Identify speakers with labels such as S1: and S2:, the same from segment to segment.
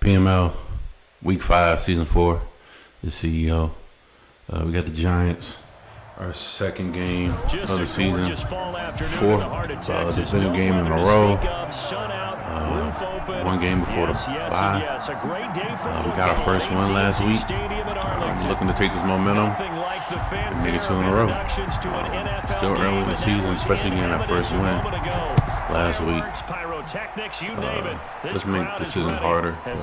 S1: PML, Week 5, Season 4, the CEO. We got the Giants, our second game of the season, fourth division game in a row, one game before the bye. We got our first win last week. Looking to take this momentum and make it 2 in a row. Still early in the season, especially getting that first win last week. Let's make the season harder. I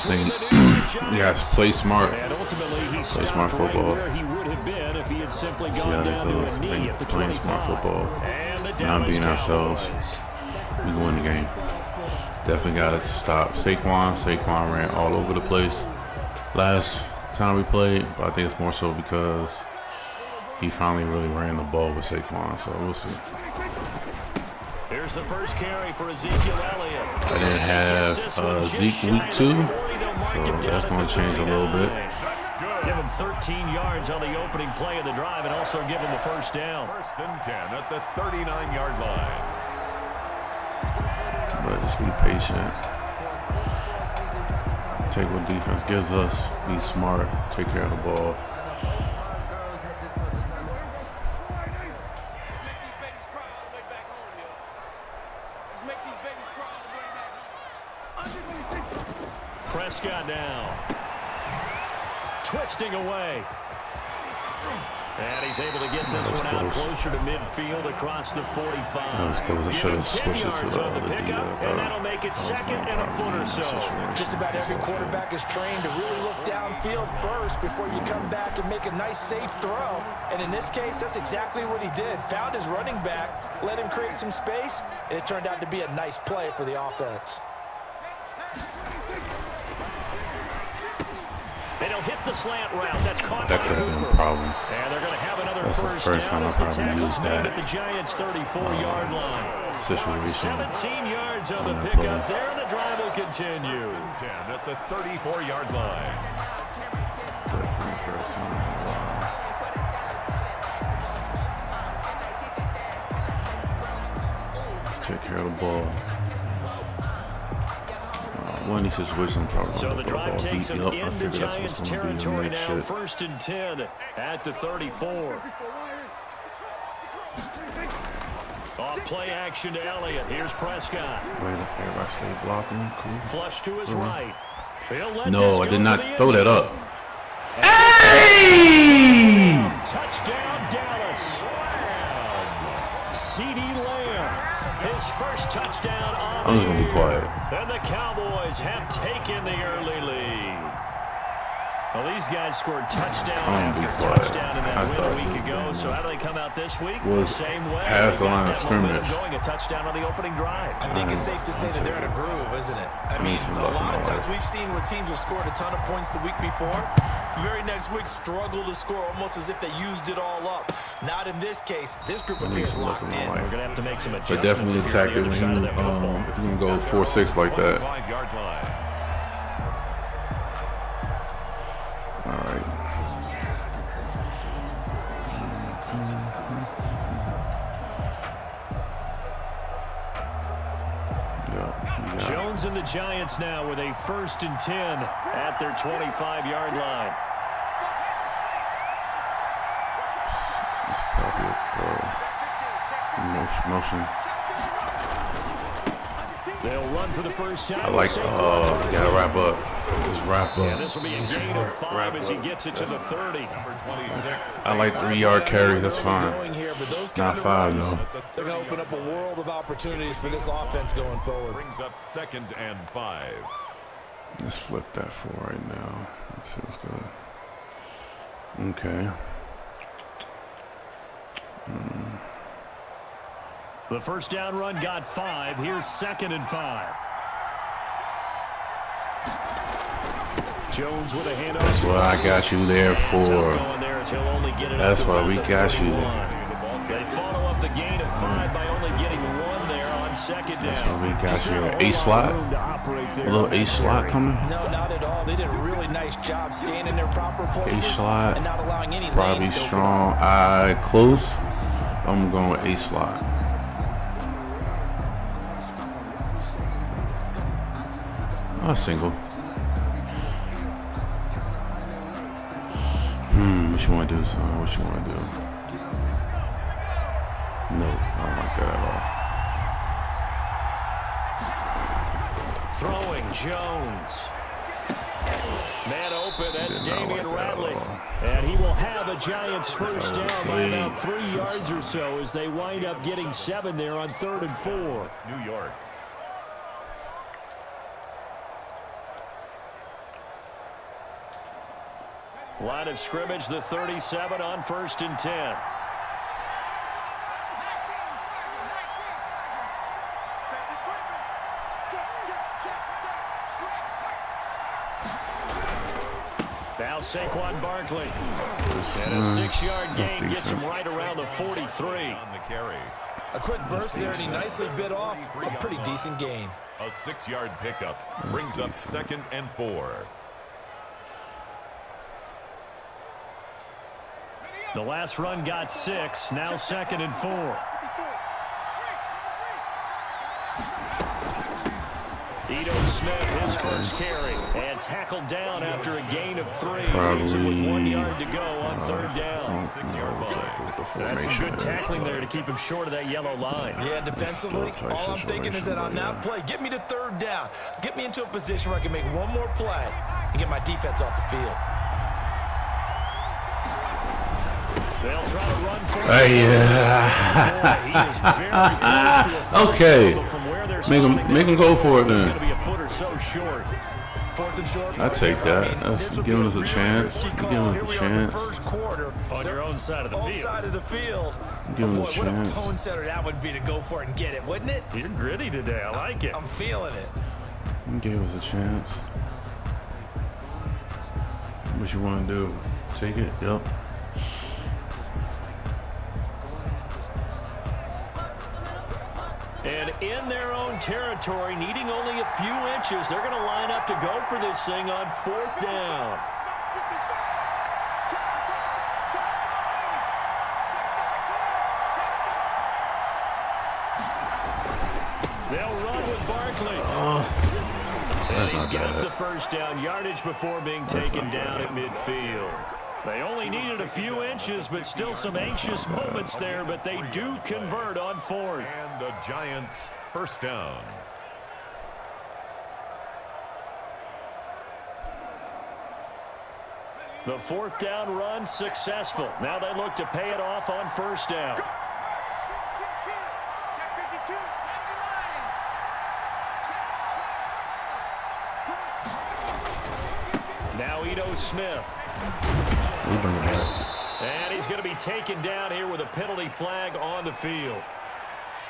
S1: think you guys play smart. Play smart football. See how that goes. I think playing smart football, not being ourselves, we can win the game. Definitely got to stop Saquon. Saquon ran all over the place last time we played, but I think it's more so because he finally really ran the ball with Saquon, so we'll see.
S2: Here's the first carry for Ezekiel Elliott.
S1: I didn't have Zeke week 2, so that's going to change a little bit.
S2: Give him 13 yards on the opening play of the drive and also give him the first down.
S3: First and 10 at the 39-yard line.
S1: But just be patient. Take what defense gives us. Be smart. Take care of the ball.
S2: Prescott now. Twisting away. And he's able to get this one out closer to midfield across the 45.
S1: That was close. I should have switched it to the other D.
S2: And that'll make it second and a foot or so.
S4: Just about every quarterback is trained to really look downfield first before you come back and make a nice, safe throw. And in this case, that's exactly what he did. Found his running back, let him create some space, and it turned out to be a nice play for the offense.
S2: And he'll hit the slant route. That's caught.
S1: That could have been a problem.
S2: And they're going to have another
S1: That's the first time I've probably used that
S2: at the Giants' 34-yard line.
S1: Situation.
S2: 17 yards on the pickup there, and the drive will continue.
S3: 10 at the 34-yard line.
S1: Definitely first time in a while. Let's take care of the ball. One of these situations probably
S2: so the drive takes him
S1: I
S2: into
S1: figure that's
S2: Giants
S1: what's going to be
S2: territory
S1: the next
S2: now.
S1: shit.
S2: First and 10 at the 34. Off play action to Elliott. Here's Prescott.
S1: Wait, everybody stay blocking. Cool.
S2: Flush to his right.
S1: No, I did not throw that up. Hey!
S2: Touchdown, Dallas. C.D. Lamb. His first touchdown on
S1: I'm just going to be quiet.
S2: And the Cowboys have taken the early lead. Well, these guys scored touchdown after touchdown in that win a week ago. So how do they come out this week? The same way.
S1: Past the line of scrimmage.
S2: Going a touchdown on the opening drive.
S4: I think it's safe to say that they're in a groove, isn't it? I mean, a lot of times we've seen where teams have scored a ton of points the week before. The very next week struggle to score almost as if they used it all up. Not in this case. This group appears locked in.
S2: We're going to have to make some adjustments.
S1: But definitely attack it when you, if you can go 4-6 like that. All right.
S2: Jones and the Giants now with a first and 10 at their 25-yard line.
S1: It's probably a throw. Motion.
S2: They'll run for the first time.
S1: I like, you gotta wrap up. Just wrap up.
S2: Yeah, this will be a gain of 5 as he gets it to the 30.
S1: I like 3-yard carry. That's fine. Not 5, though.
S4: They're going to open up a world of opportunities for this offense going forward.
S3: Brings up 2nd and 5.
S1: Let's flip that for right now. That feels good. Okay.
S2: The first down run got 5. Here's 2nd and 5. Jones with a handoff.
S1: That's what I got you there for. That's why we got you there.
S2: They follow up the gain of 5 by only getting 1 there on 2nd down.
S1: That's why we got you. A-slot? A little A-slot coming?
S4: No, not at all. They did a really nice job staying in their proper places
S1: A-slot.
S4: and not allowing any
S1: Probably strong. Eye close. I'm going with A-slot. A single. What you want to do, son? What you want to do? No, I don't like that at all.
S2: Throwing Jones. Man open, that's Damian
S1: like
S2: Ratley. And he will have a Giants first down by about 3 yards or so as they wind up getting 7 there on 3rd and 4.
S3: New York.
S2: Line of scrimmage, the 37 on 1st and 10. Now Saquon Barkley. And a 6-yard gain gets him right around the 43.
S3: On the carry.
S4: A quick burst there, and he nicely bit off a pretty decent gain.
S3: A 6-yard pickup brings up 2nd and 4.
S2: The last run got 6, now 2nd and 4. Ito Smith, his first carry, and tackled down after a gain of 3. Leaves him with 1 yard to go on 3rd down. That's some good tackling there to keep him short of that yellow line.
S4: Yeah, defensively, all I'm thinking is that on that play, get me to 3rd down. Get me into a position where I can make one more play and get my defense off the field.
S2: They'll try to run for it.
S1: Okay. Make him go for it then.
S2: It's going to be a foot or so short.
S4: 4th and short.
S1: I take that. That's giving us a chance. Giving us a chance.
S2: On your own side of the field.
S4: Side of the field.
S1: Giving
S4: Boy,
S1: us a
S4: what a
S1: chance.
S4: tone setter that would be to go for it and get it, wouldn't it?
S2: You're gritty today. I like it.
S4: I'm feeling it.
S1: Give us a chance. What you want to do? Take it? Yep.
S2: And in their own territory, needing only a few inches, they're going to line up to go for this thing on 4th down. They'll run with Barkley. And he's got the first down yardage before being taken down at midfield. They only needed a few inches, but still some anxious moments there, but they do convert on 4th.
S3: And the Giants first down.
S2: The 4th down run successful. Now they look to pay it off on 1st down. Now Ito Smith. And he's going to be taken down here with a penalty flag on the field.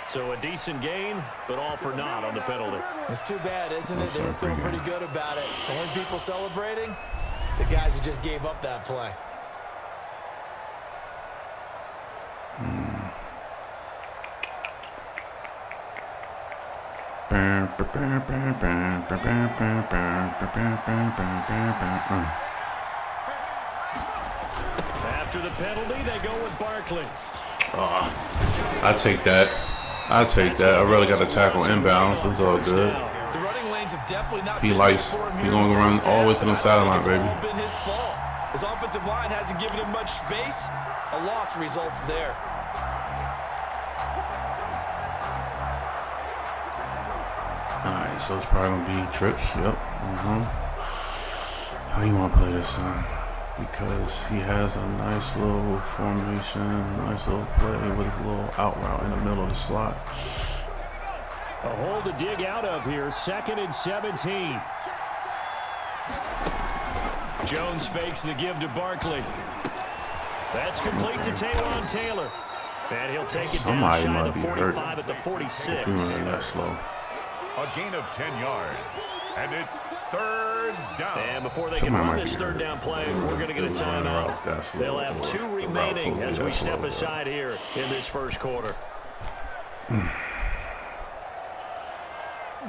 S2: So a decent gain, but all for naught on the penalty.
S4: It's too bad, isn't it? They were feeling pretty good about it. The only people celebrating, the guys who just gave up that play.
S2: After the penalty, they go with Barkley.
S1: I take that. I take that. I really got to tackle inbounds, but it's all good.
S4: The running lanes have definitely not
S1: He likes. He's going to run all the way to the sideline, baby.
S4: It's all been his fault. His offensive line hasn't given him much space. A loss results there.
S1: All right, so it's probably going to be trips. Yep. How you want to play this, son? Because he has a nice little formation, nice little play with his little out route in the middle of the slot.
S2: A hole to dig out of here, 2nd and 17. Jones fakes the give to Barkley. That's complete to Taywan Taylor. And he'll take it down shy of the 45 at the 46.
S1: If he running that slow.
S3: A gain of 10 yards. And it's 3rd down.
S2: And before they can run this 3rd down play, we're going to get a timeout. They'll have 2 remaining as we step aside here in this first quarter.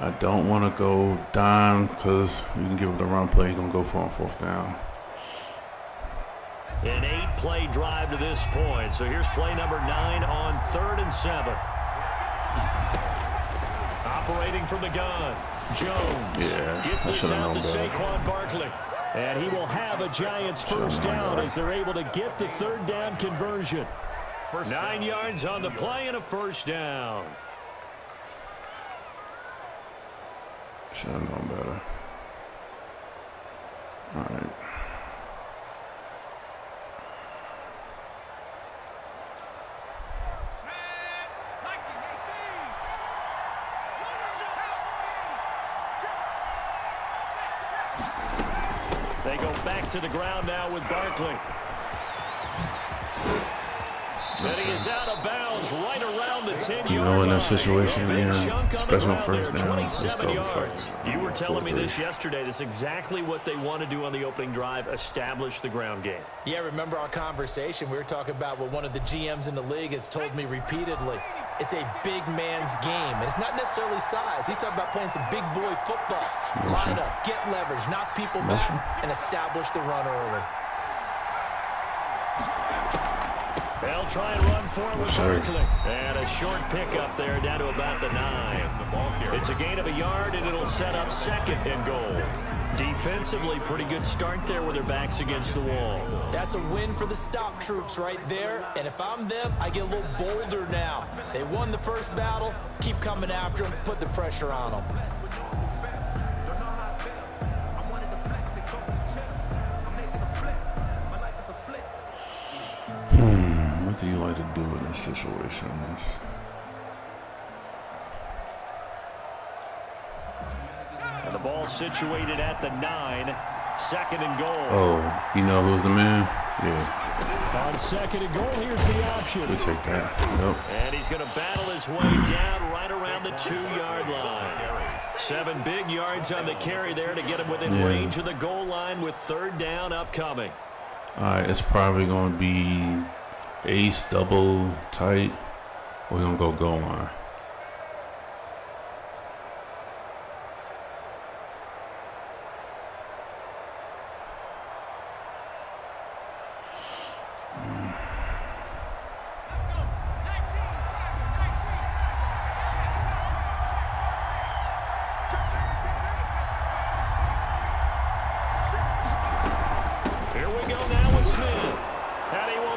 S1: I don't want to go down because you can give him the run play. He's going to go for on 4th down.
S2: An 8-play drive to this point. So here's play number 9 on 3rd and 7. Operating from the gun. Jones gets this out to Saquon Barkley. And he will have a Giants first down as they're able to get the third down conversion. 9 yards on the play and a first down.
S1: Should have known better. All right.
S2: They go back to the ground now with Barkley. And he is out of bounds right around the 10-yard line.
S1: You know, in that situation again, especially on first down, let's go first.
S2: You were telling me this yesterday. This is exactly what they want to do on the opening drive, establish the ground game.
S4: Yeah, remember our conversation? We were talking about what one of the GMs in the league has told me repeatedly. It's a big man's game, and it's not necessarily size. He's talking about playing some big boy football. Line up, get leverage, knock people back, and establish the run early.
S2: They'll try and run for it with Barkley. And a short pickup there down to about the 9. It's a gain of a yard, and it'll set up second and goal. Defensively, pretty good start there with their backs against the wall.
S4: That's a win for the stop troops right there. And if I'm them, I get a little bolder now. They won the first battle. Keep coming after them. Put the pressure on them.
S1: What do you like to do in this situation?
S2: And the ball situated at the 9. Second and goal.
S1: Oh, you know who's the man? Yeah.
S2: On second and goal, here's the option.
S1: We take that. Yep.
S2: And he's going to battle his way down right around the 2-yard line. 7 big yards on the carry there to get him within range of the goal line with third down upcoming.
S1: All right, it's probably going to be ace, double, tight. We're going to go goal line.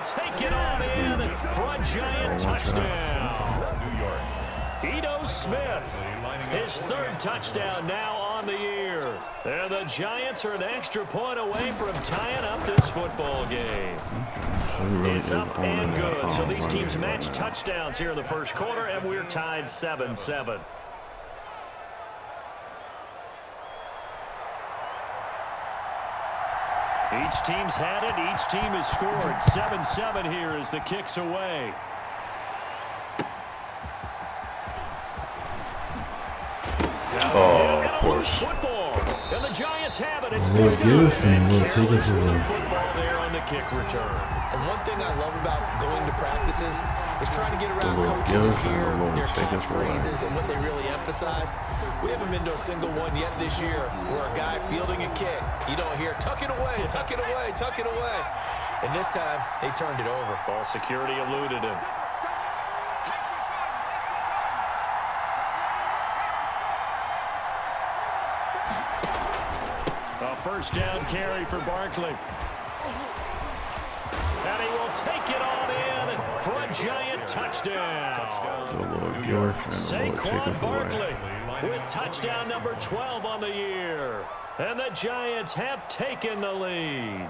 S2: Take it on in for a Giant touchdown. Ito Smith, his third touchdown now on the year. And the Giants are an extra point away from tying up this football game. It's up and good. So these teams match touchdowns here in the first quarter, and we're tied 7-7. Each team's had it. Each team has scored. 7-7 here as the kick's away.
S1: Oh, of course.
S2: Football. And the Giants have it. It's been done. And carries the football there on the kick return. And one thing I love about going to practices is trying to get around coaches and hear their catchphrases and what they really emphasize. We haven't been to a single one yet this year where a guy fielding a kick, you don't hear, tuck it away, tuck it away, tuck it away. And this time, they turned it over. Ball security eluded him. A first down carry for Barkley. And he will take it on in for a Giant touchdown.
S1: The Lord giveth and the Lord taketh away.
S2: With touchdown number 12 on the year. And the Giants have taken the lead.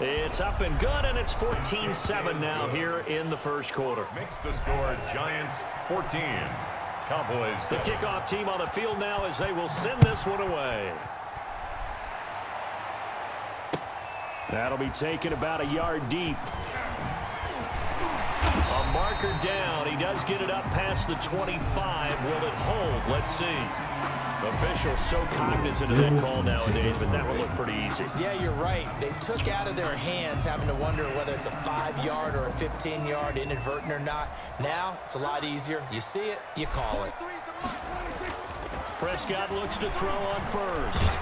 S2: It's up and good, and it's 14-7 now here in the first quarter.
S3: Makes the score Giants 14. Cowboys 7.
S2: The kickoff team on the field now as they will send this one away. That'll be taken about a yard deep. A marker down. He does get it up past the 25. Will it hold? Let's see. Officials so cognizant of that call nowadays, but that would look pretty easy.
S4: Yeah, you're right. They took out of their hands having to wonder whether it's a 5-yard or a 15-yard inadvertent or not. Now, it's a lot easier. You see it, you call it.
S2: Prescott looks to throw on first.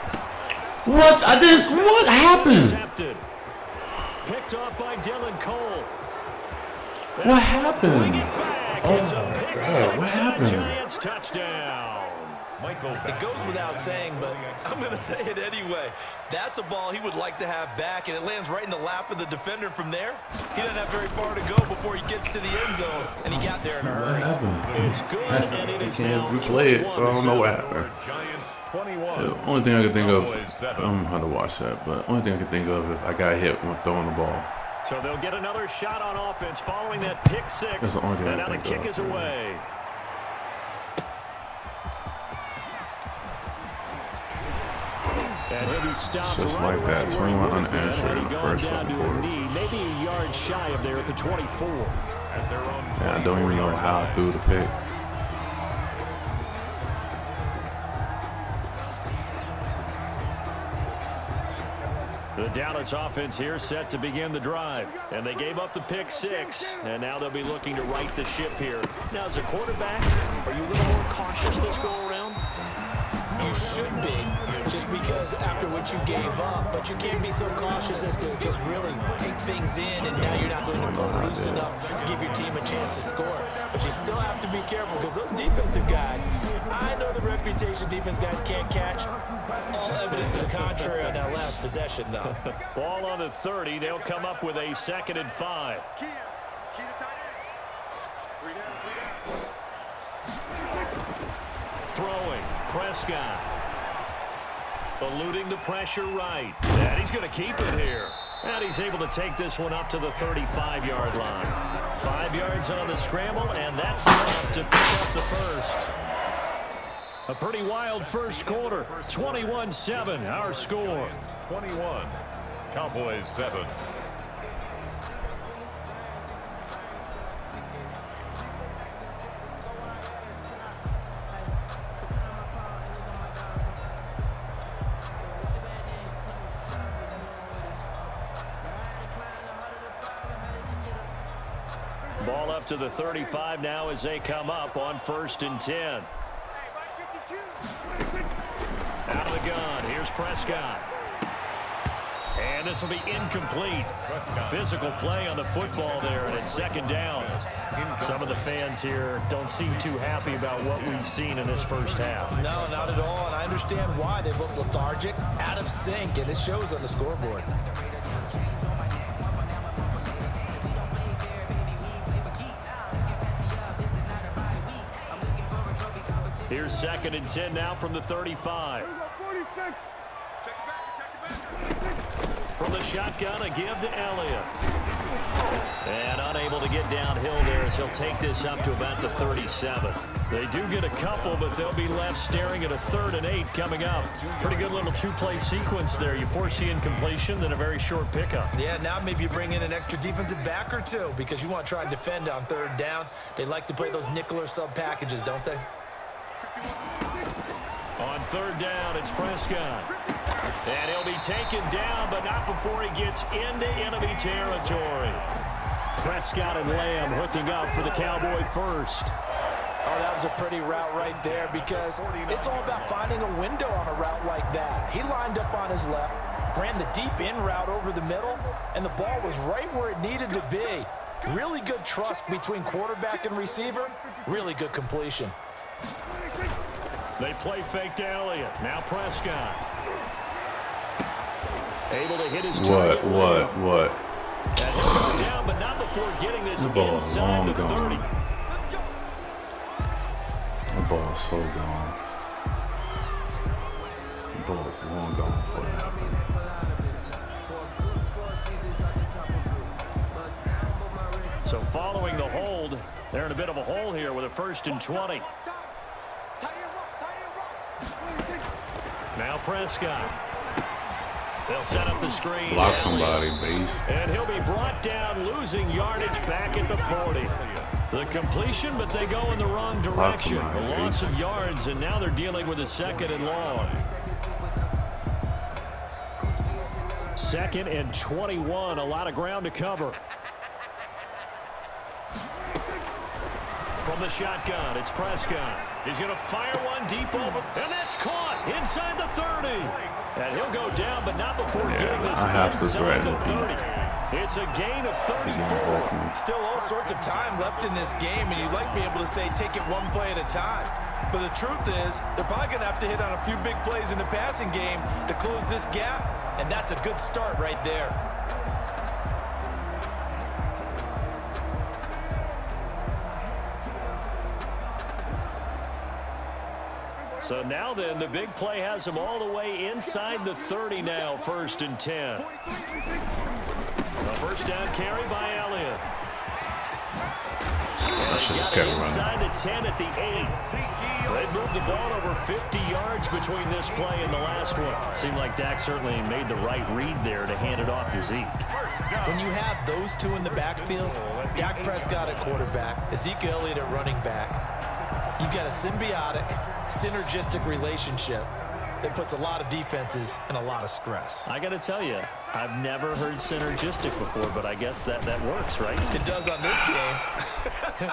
S1: What? I didn't. What happened?
S2: Intercepted. Picked off by Dylan Cole.
S1: What happened?
S2: Oh
S1: my God! What happened?
S2: Giants touchdown.
S4: It goes without saying, but I'm going to say it anyway. That's a ball he would like to have back, and it lands right in the lap of the defender from there. He doesn't have very far to go before he gets to the end zone, and he got there in a hurry.
S1: What happened?
S2: It's good, and it is now
S1: replay it, so I don't know what happened.
S3: Giants 21.
S1: The only thing I can think of, I don't know how to watch that, but the only thing I can think of is I got hit when throwing the ball.
S2: So they'll get another shot on offense following that pick six.
S1: That's the only thing
S2: and
S1: I
S2: now the
S1: think
S2: kick
S1: of.
S2: is away. And he'll be stopped
S1: Just
S2: right
S1: like that,
S2: around where he
S1: 21
S2: would have been
S1: unanswered
S2: had he
S1: in the
S2: gone
S1: first
S2: down
S1: fucking
S2: to a
S1: quarter.
S2: knee, maybe a yard shy of there at the 24.
S3: At their own
S1: And I don't even know how I threw the pick.
S2: The Dallas offense here set to begin the drive. And they gave up the pick six. And now they'll be looking to right the ship here. Now, as a quarterback, are you a little more cautious this go around?
S4: You should be, just because after what you gave up, but you can't be so cautious as to just really take things in, and now you're not going to poke loose enough to give your team a chance to score. But you still have to be careful, because those defensive guys, I know the reputation defense guys can't catch. All evidence to the contrary on that last possession, though.
S2: Ball on the 30. They'll come up with a 2nd and 5. Throwing, Prescott. Eluding the pressure right. And he's going to keep it here. And he's able to take this one up to the 35-yard line. 5 yards on the scramble, and that's enough to pick up the first. A pretty wild first quarter. 21-7, our score.
S3: 21. Cowboys 7.
S2: Ball up to the 35 now as they come up on 1st and 10. Out of the gun, here's Prescott. And this will be incomplete. Physical play on the football there, and it's 2nd down. Some of the fans here don't seem too happy about what we've seen in this first half.
S4: No, not at all, and I understand why. They look lethargic, out of sync, and it shows on the scoreboard.
S2: Here's 2nd and 10 now from the 35. From the shotgun, a give to Elliott. And unable to get downhill there as he'll take this up to about the 37. They do get a couple, but they'll be left staring at a 3rd and 8 coming up. Pretty good little 2-play sequence there. You foresee incompletion, then a very short pickup.
S4: Yeah, now maybe you bring in an extra defensive back or two because you want to try and defend on 3rd down. They like to play those nickel or sub packages, don't they?
S2: On 3rd down, it's Prescott. And he'll be taken down, but not before he gets into enemy territory. Prescott and Lamb hooking up for the Cowboy first.
S4: Oh, that was a pretty route right there because it's all about finding a window on a route like that. He lined up on his left, ran the deep in route over the middle, and the ball was right where it needed to be. Really good trust between quarterback and receiver. Really good completion.
S2: They play fake to Elliott. Now Prescott. Able to hit his target.
S1: What?
S2: And he'll go down, but not before getting this
S1: The ball is
S2: inside
S1: long
S2: the 30.
S1: gone. The ball is so gone. The ball is long gone before it happened.
S2: So following the hold, they're in a bit of a hole here with a 1st and 20. Now Prescott. They'll set up the screen.
S1: Block somebody, base.
S2: And he'll be brought down, losing yardage back at the 40. The completion, but they go in the wrong direction.
S1: Block
S2: A
S1: somebody,
S2: loss
S1: base.
S2: of yards, and now they're dealing with a 2nd and long. 2nd and 21, a lot of ground to cover. From the shotgun, it's Prescott. He's going to fire one deep over, and that's caught inside the 30. And he'll go down, but not before getting this
S1: I have to
S2: inside
S1: threaten
S2: the 30. It's a gain of 34.
S4: Still all sorts of time left in this game, and you'd like to be able to say take it one play at a time. But the truth is, they're probably going to have to hit on a few big plays in the passing game to close this gap, and that's a good start right there.
S2: So now then, the big play has them all the way inside the 30 now, 1st and 10. A first down carry by Elliott.
S1: I should have
S2: Got
S1: kept
S2: it inside
S1: running.
S2: the 10 at the 8. They moved the ball over 50 yards between this play and the last one. Seemed like Dak certainly made the right read there to hand it off to Zeke.
S4: When you have those two in the backfield, Dak Prescott at quarterback, Ezekiel Elliott at running back, you've got a symbiotic, synergistic relationship that puts a lot of defenses in a lot of stress.
S2: I got to tell you, I've never heard synergistic before, but I guess that works, right?
S4: It does on this game.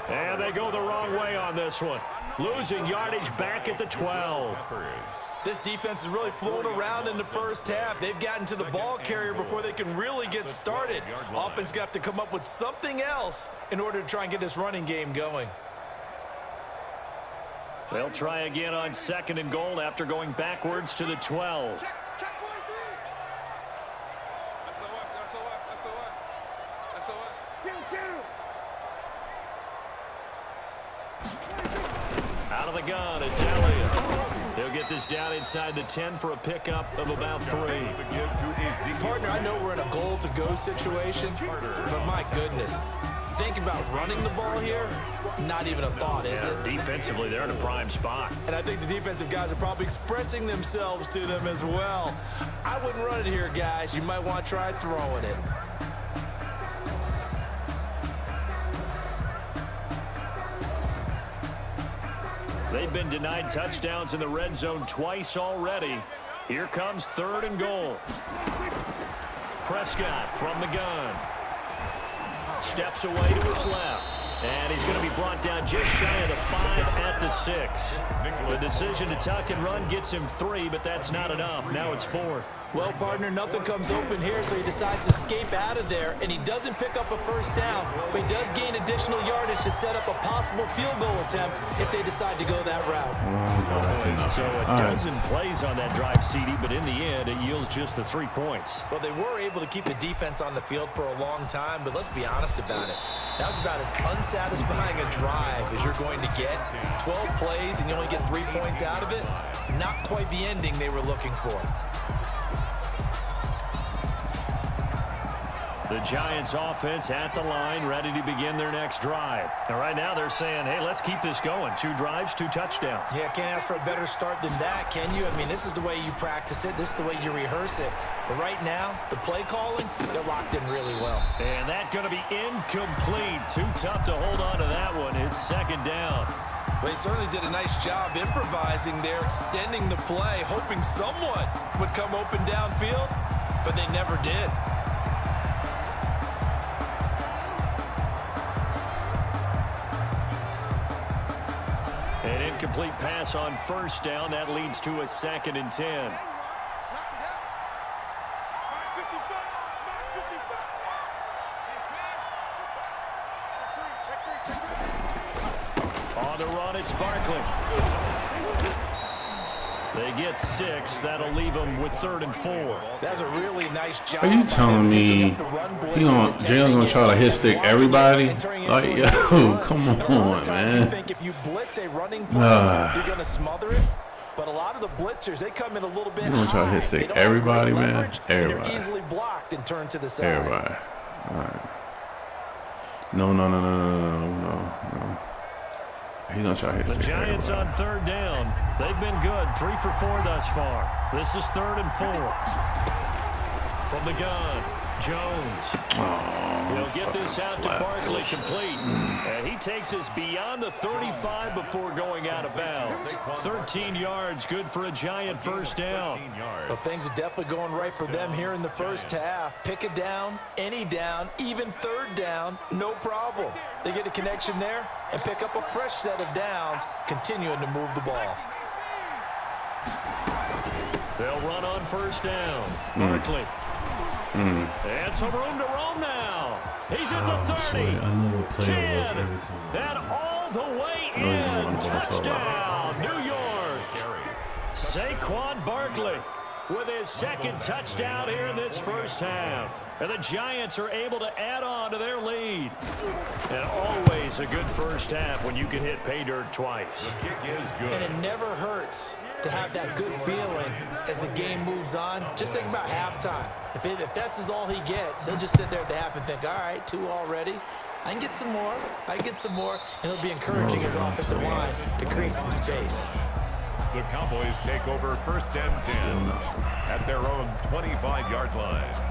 S2: And they go the wrong way on this one. Losing yardage back at the 12.
S4: This defense is really flown around in the first half. They've gotten to the ball carrier before they can really get started. Offense got to come up with something else in order to try and get this running game going.
S2: They'll try again on 2nd and goal after going backwards to the 12. Out of the gun, it's Elliott. They'll get this down inside the 10 for a pickup of about 3.
S4: Partner, I know we're in a goal-to-go situation, but my goodness, think about running the ball here, not even a thought, is it?
S2: Defensively, they're in a prime spot.
S4: And I think the defensive guys are probably expressing themselves to them as well. I wouldn't run it here, guys. You might want to try throwing it.
S2: They've been denied touchdowns in the red zone twice already. Here comes 3rd and goal. Prescott from the gun. Steps away to his left. And he's going to be brought down just shy of the 5 at the 6. The decision to tuck and run gets him 3, but that's not enough. Now it's 4th.
S4: Well, partner, nothing comes open here, so he decides to escape out of there, and he doesn't pick up a first down, but he does gain additional yardage to set up a possible field goal attempt if they decide to go that route.
S2: So a dozen plays on that drive, CD, but in the end, it yields just the 3 points.
S4: Well, they were able to keep the defense on the field for a long time, but let's be honest about it. That was about as unsatisfying a drive as you're going to get. 12 plays and you only get 3 points out of it. Not quite the ending they were looking for.
S2: The Giants offense at the line, ready to begin their next drive. And right now they're saying, hey, let's keep this going. 2 drives, 2 touchdowns.
S4: Yeah, can't ask for a better start than that, can you? I mean, this is the way you practice it. This is the way you rehearse it. But right now, the play calling, they're locked in really well.
S2: And that's going to be incomplete. Too tough to hold on to that one. It's 2nd down.
S4: Well, they certainly did a nice job improvising there, extending the play, hoping someone would come open downfield, but they never did.
S2: An incomplete pass on 1st down. That leads to a 2nd and 10. On the run, it's Barkley. They get 6. That'll leave them with 3rd and 4.
S4: That's a really nice job.
S1: Are you telling me Jalen's gonna try to hit stick everybody? Like, yo, come on, man.
S4: You think if you blitz a running play, you're gonna smother it? But a lot of the blitzers, they come in a little bit high.
S1: You gonna try to hit stick everybody, man? Everybody.
S4: They're easily blocked and turned to the side.
S1: Everybody. All right. No. He's gonna try to hit
S2: The
S1: stick
S2: Giants
S1: everybody.
S2: on 3rd down. They've been good. 3 for 4 thus far. This is 3rd and 4. From the gun, Jones. He'll get this out to Barkley complete. And he takes us beyond the 35 before going out of bounds. 13 yards, good for a Giant first down.
S4: Well, things are definitely going right for them here in the first half. Pick a down, any down, even third down, no problem. They get a connection there and pick up a fresh set of downs, continuing to move the ball.
S2: They'll run on first down. Barkley. And some room to roam now. He's at the 30, 10, and all the way in. Touchdown, New York. Saquon Barkley with his second touchdown here in this first half. And the Giants are able to add on to their lead. And always a good first half when you can hit pay dirt twice.
S3: The kick is good.
S4: And it never hurts to have that good feeling as the game moves on. Just think about halftime. If that's all he gets, he'll just sit there at the half and think, all right, 2 already. I can get some more. I can get some more. And it'll be encouraging his offensive line to create some space.
S3: The Cowboys take over first and 10 at their own 25-yard line.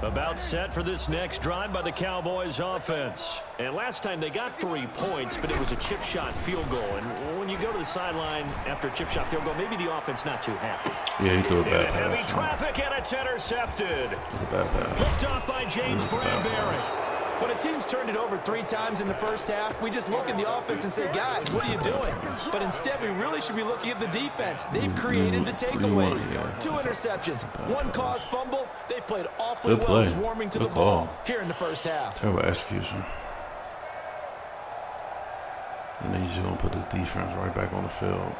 S2: About set for this next drive by the Cowboys offense. And last time they got 3 points, but it was a chip shot field goal. And when you go to the sideline after a chip shot field goal, maybe the offense not too happy.
S1: Yeah, he threw a bad pass.
S2: Heavy traffic, and it's intercepted.
S1: It's a bad pass.
S2: Picked up by James Bradbury.
S4: When a team's turned it over 3 times in the first half, we just look at the offense and say, guys, what are you doing? But instead, we really should be looking at the defense. They've created the takeaways. 2 interceptions, 1 caused fumble. They played awfully well swarming to the ball here in the first half.
S1: Terrible execution. And then he's just going to put this defense right back on the field.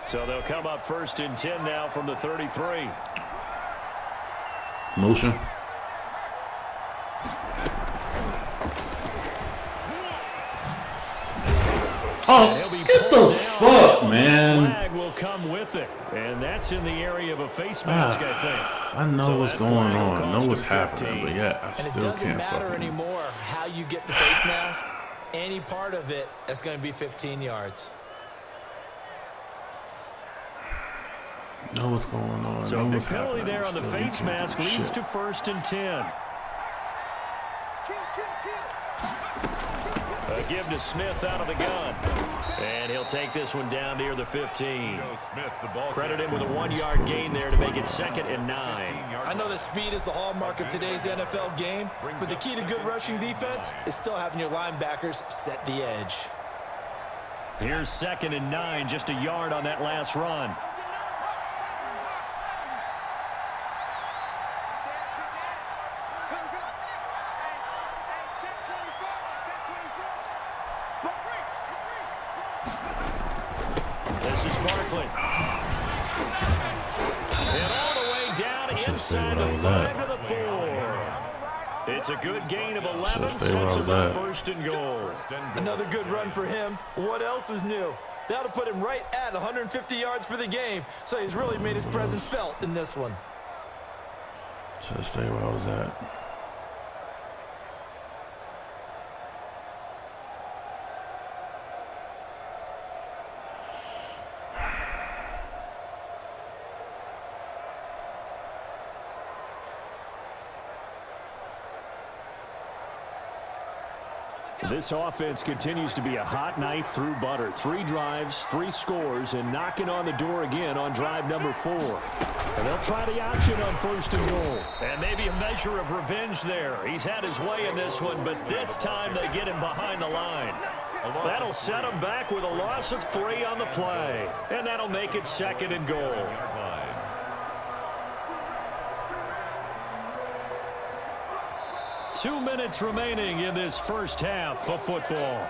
S2: So they'll come up first and 10 now from the 33.
S1: Motion. Oh, get the fuck, man.
S2: Flag will come with it. And that's in the area of a face mask, I think.
S1: I know what's going on. I know what's happening, but yeah, I still can't fucking.
S4: And it doesn't matter anymore how you get the face mask. Any part of it, that's going to be 15 yards.
S1: Know what's going on.
S2: So the penalty there on the face mask leads to first and 10. A give to Smith out of the gun. And he'll take this one down near the 15. Credit him with a 1-yard gain there to make it 2nd and 9.
S4: I know that speed is the hallmark of today's NFL game, but the key to good rushing defense is still having your linebackers set the edge.
S2: Here's 2nd and 9, just a yard on that last run. This is Barkley. And all the way down inside the 5 to the 4. It's a good gain of 11, sets him up first and goal.
S4: Another good run for him. What else is new? That'll put him right at 150 yards for the game, so he's really made his presence felt in this one.
S1: Should I stay where I was at?
S2: This offense continues to be a hot knife through butter. 3 drives, 3 scores, and knocking on the door again on drive number 4. And they'll try the option on first and goal. And maybe a measure of revenge there. He's had his way in this one, but this time they get him behind the line. That'll set him back with a loss of 3 on the play. And that'll make it 2nd and goal. 2 minutes remaining in this first half of football.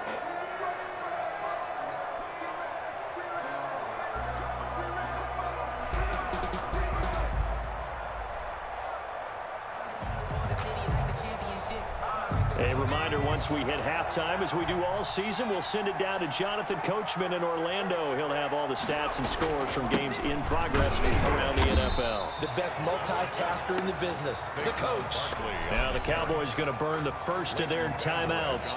S2: A reminder reminder once we hit halftime, as we do all season, we'll send it down to Jonathan Coachman in Orlando. He'll have all the stats and scores from games in progress around the NFL.
S4: The best multitasker in the business, the coach.
S2: Now the Cowboys going to burn the first of their timeouts.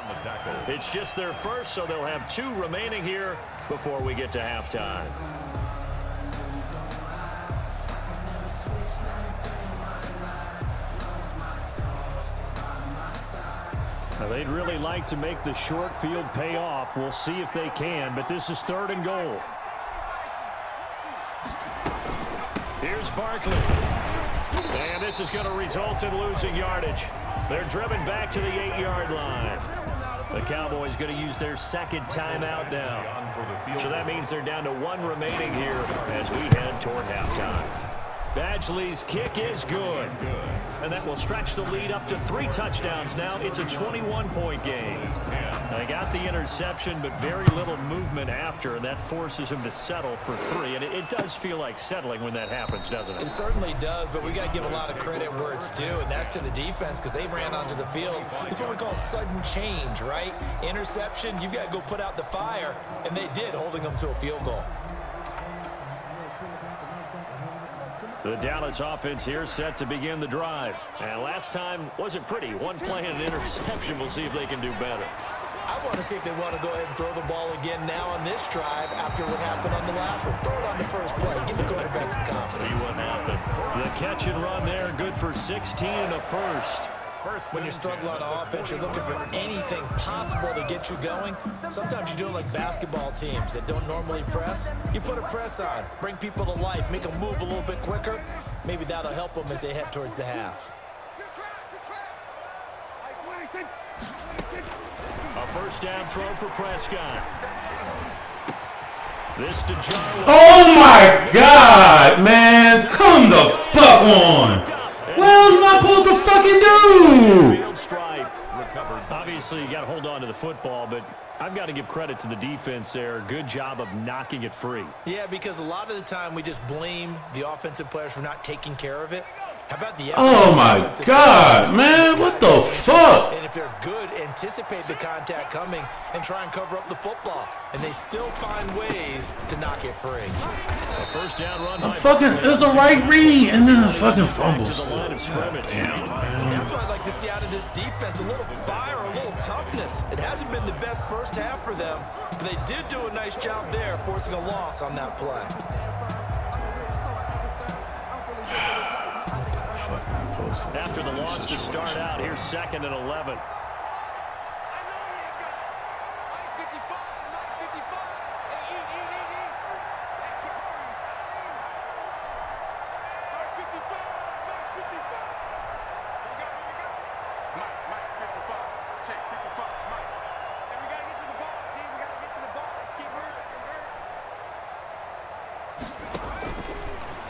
S2: It's just their first, so they'll have 2 remaining here before we get to halftime. Now, they'd really like to make the short field pay off. We'll see if they can, but this is 3rd and goal. Here's Barkley. And this is going to result in losing yardage. They're driven back to the 8-yard line. The Cowboys going to use their 2nd timeout now. So that means they're down to 1 remaining here as we head toward halftime. Badgley's kick is good. And that will stretch the lead up to 3 touchdowns now. It's a 21-point game. They got the interception, but very little movement after, and that forces him to settle for 3. And it does feel like settling when that happens, doesn't it?
S4: It certainly does, but we got to give a lot of credit where it's due, and that's to the defense because they ran onto the field. It's what we call sudden change, right? Interception, you've got to go put out the fire, and they did, holding them to a field goal.
S2: The Dallas offense here set to begin the drive. And last time wasn't pretty. 1 play and an interception. We'll see if they can do better.
S4: I want to see if they want to go ahead and throw the ball again now on this drive after what happened on the last one. Throw it on the first play. Give the quarterback some confidence.
S2: See what happened. The catch and run there, good for 16 and a first.
S4: When you're struggling on offense, you're looking for anything possible to get you going. Sometimes you do it like basketball teams that don't normally press. You put a press on, bring people to life, make them move a little bit quicker. Maybe that'll help them as they head towards the half.
S2: A first down throw for Prescott. This to Jarwin.
S1: Oh my God, man! Come the fuck on! What else am I supposed to fucking do?
S2: Field stripe. Obviously, you got to hold on to the football, but I've got to give credit to the defense there. Good job of knocking it free.
S4: Yeah, because a lot of the time we just blame the offensive players for not taking care of it. How about the
S1: oh my God, man, what the fuck?
S4: And if they're good, anticipate the contact coming and try and cover up the football. And they still find ways to knock it free.
S2: A first down run.
S1: It's the right read and then a fucking fumble.
S2: To the line of scrimmage.
S4: That's what I'd like to see out of this defense. A little fire, a little toughness. It hasn't been the best first half for them, but they did do a nice job there, forcing a loss on that play.
S2: After the loss to start out, here's 2nd and 11.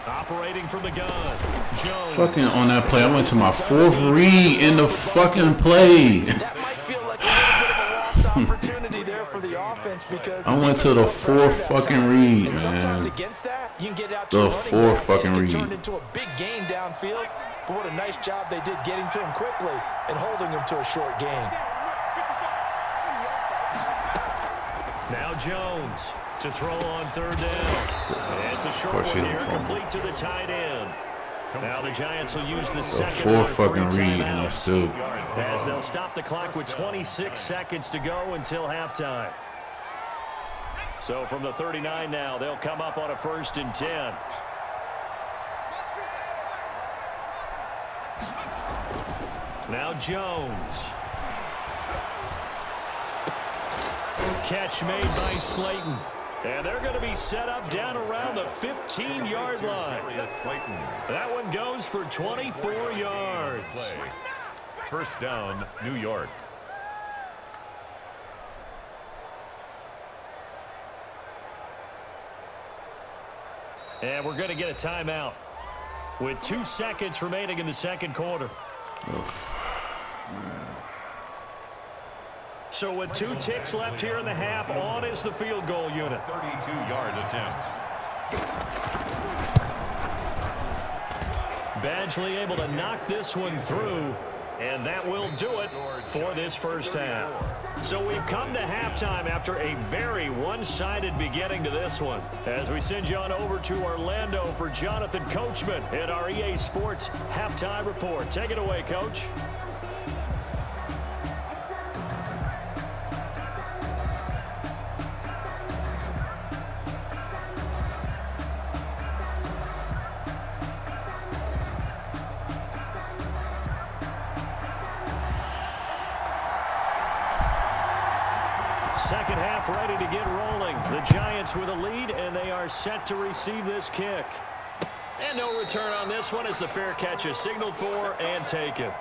S2: Operating from the gun. Jones.
S1: Fucking on that play, I went to my 4th read in the fucking play.
S4: That might feel like a little bit of a lost opportunity there for the offense because
S1: I went to the 4th fucking read,
S4: and sometimes
S1: man.
S4: against that, you can get out to
S1: The
S4: running
S1: 4th
S4: back
S1: fucking
S4: and
S1: read.
S4: turn into a big gain downfield. But what a nice job they did getting to him quickly and holding him to a short gain.
S2: Now Jones to throw on 3rd down. And it's a short one here, complete to the tight end. Now the Giants will use the second
S1: 4th fucking read, and I still.
S2: As they'll stop the clock with 26 seconds to go until halftime. So from the 39 now, they'll come up on a 1st and 10. Now Jones. Catch made by Slayton. And they're going to be set up down around the 15-yard line. That one goes for 24 yards.
S3: First down, New York.
S2: And we're going to get a timeout with 2 seconds remaining in the second quarter. So with 2 ticks left here in the half, on is the field goal unit.
S3: 32-yard attempt.
S2: Badgley able to knock this one through. And that will do it for this first half. So we've come to halftime after a very one-sided beginning to this one. As we send you on over to Orlando for Jonathan Coachman in our EA Sports Halftime Report. Take it away, Coach. Second half ready to get rolling. The Giants with a lead, and they are set to receive this kick. And no return on this one as the fair catch is signaled for and taken.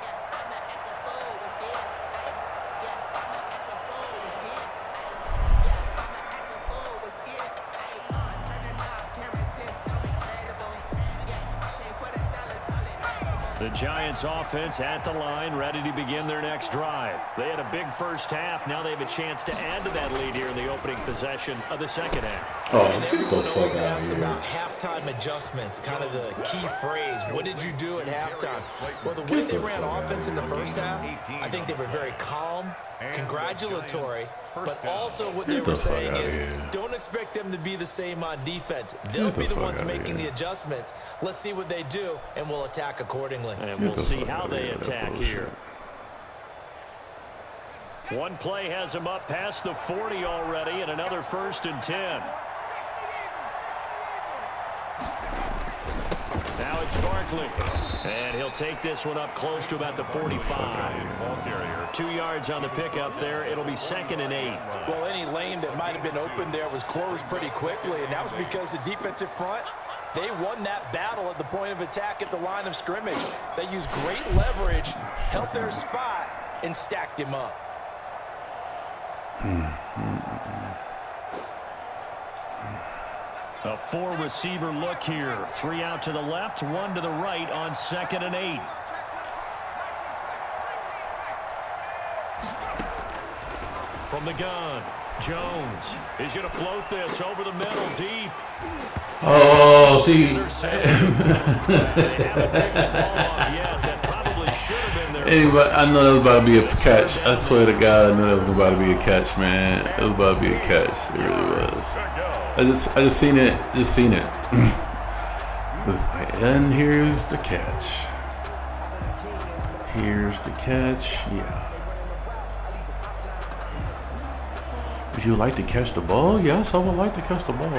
S2: The Giants offense at the line, ready to begin their next drive. They had a big first half. Now they have a chance to add to that lead here in the opening possession of the second half.
S1: Oh,
S4: And
S1: get the
S4: everyone
S1: fuck
S4: always
S1: out of
S4: asks
S1: here.
S4: about halftime adjustments, kind of the key phrase. What did you do at halftime? Well, the way they ran offense in the first half, I think they were very calm, congratulatory, but also what they
S1: Get the
S4: were
S1: fuck
S4: saying
S1: outta
S4: is
S1: here.
S4: don't expect them to be the same on defense. They'll be the
S1: fuck
S4: ones
S1: outta
S4: making
S1: here.
S4: the adjustments. Let's see what they do, and we'll attack accordingly.
S2: And
S1: Get
S2: we'll
S1: the
S2: see
S1: fuck
S2: how
S1: outta
S2: they
S1: here, that
S2: attack
S1: bullshit.
S2: here. One play has them up past the 40 already, and another 1st and 10. Now it's Barkley. And he'll take this one up close to about the 45.
S3: Ball carrier.
S2: 2 yards on the pickup there. It'll be 2nd and 8.
S4: Well, any lane that might have been open there was closed pretty quickly, and that was because the defensive front, they won that battle at the point of attack at the line of scrimmage. They used great leverage, held their spot, and stacked him up.
S2: A 4-receiver look here. 3 out to the left, 1 to the right on 2nd and 8. From the gun, Jones. He's going to float this over the middle, deep.
S1: Oh, see.
S2: Intercept. They haven't picked the ball off yet. That probably should have been there.
S1: Anyway, I know that was about to be a catch. I swear to God, I knew that was about to be a catch, man. It was about to be a catch. It really was. I just seen it. And here's the catch. Here's the catch. Yeah. Would you like to catch the ball? Yes, I would like to catch the ball.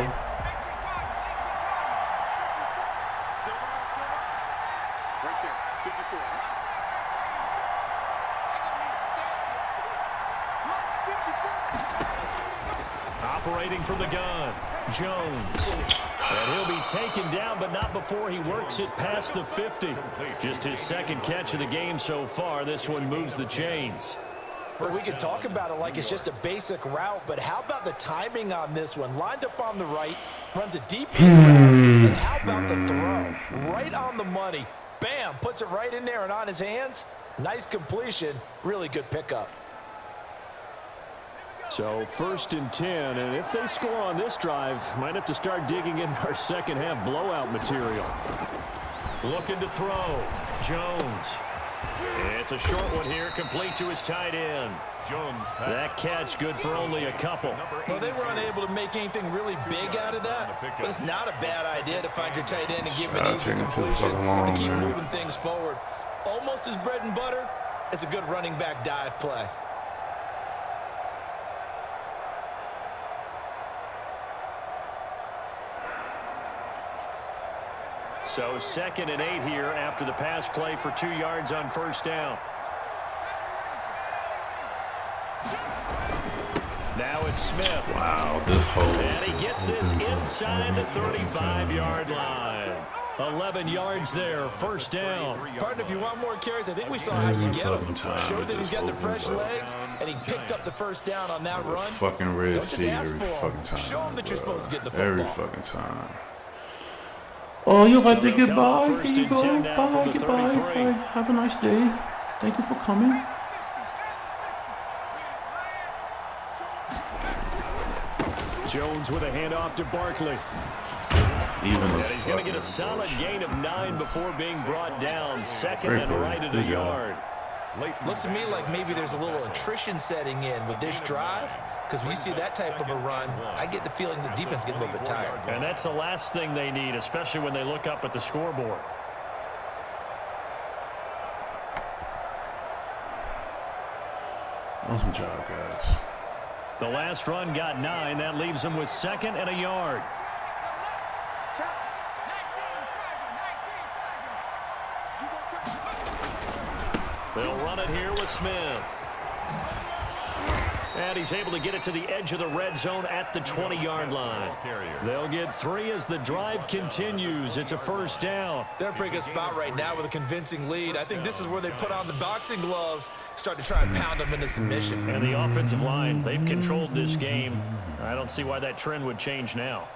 S2: Operating from the gun, Jones. And he'll be taken down, but not before he works it past the 50. Just his 2nd catch of the game so far. This one moves the chains.
S4: Well, we could talk about it like it's just a basic route, but how about the timing on this one? Lined up on the right, runs a deep route, and how about the throw? Right on the money. Bam, puts it right in there and on his hands. Nice completion, really good pickup.
S2: So 1st and 10, and if they score on this drive, might have to start digging in our second half blowout material. Looking to throw, Jones. It's a short one here, complete to his tight end.
S3: Jones.
S2: That catch good for only a couple.
S4: Well, they were unable to make anything really big out of that, but it's not a bad idea to find your tight end and give him an easy completion and keep moving things forward. Almost as bread and butter as a good running back dive play.
S2: So 2nd and 8 here after the pass play for 2 yards on 1st down. Now it's Smith.
S1: Wow, this hole.
S2: And he gets this inside the 35-yard line. 11 yards there, 1st down.
S4: Partner, if you want more carries, I think we saw how you get
S1: fucking
S4: him.
S1: time
S4: Showed that
S1: it
S4: he's
S1: just
S4: got the
S1: opens
S4: fresh
S1: up.
S4: legs, and he picked up the 1st down on that run.
S1: Fucking Red
S4: Don't just
S1: Sea
S4: ask
S1: every
S4: for 'em.
S1: fucking time.
S4: Show 'em that you're
S1: bro.
S4: supposed to get the
S1: Every
S4: football.
S1: fucking time. Oh, you like to
S2: So
S1: get
S2: they'll
S1: by?
S2: come
S1: Here you
S2: 1st and 10
S1: go.
S2: now from
S1: Bye,
S2: the
S1: goodbye.
S2: 33.
S1: Bye. Have a nice day. Thank you for coming.
S2: Jones with a handoff to Barkley.
S1: Even
S2: And he's going to get a solid gain of 9 before being brought down. 2nd
S1: Great
S2: and
S1: play.
S2: right of the
S1: Good job.
S2: yard.
S4: Looks to me like maybe there's a little attrition setting in with this drive, because when you see that type of a run, I get the feeling the defense gets a little bit tired.
S2: And that's the last thing they need, especially when they look up at the scoreboard.
S1: Awesome job, guys.
S2: The last run got 9. That leaves them with 2nd and a yard. They'll run it here with Smith. And he's able to get it to the edge of the red zone at the 20-yard line. They'll get 3 as the drive continues. It's a first down.
S4: They're in a pretty good spot right now with a convincing lead. I think this is where they put on the boxing gloves, start to try and pound them into submission.
S2: And the offensive line, they've controlled this game. I don't see why that trend would change now.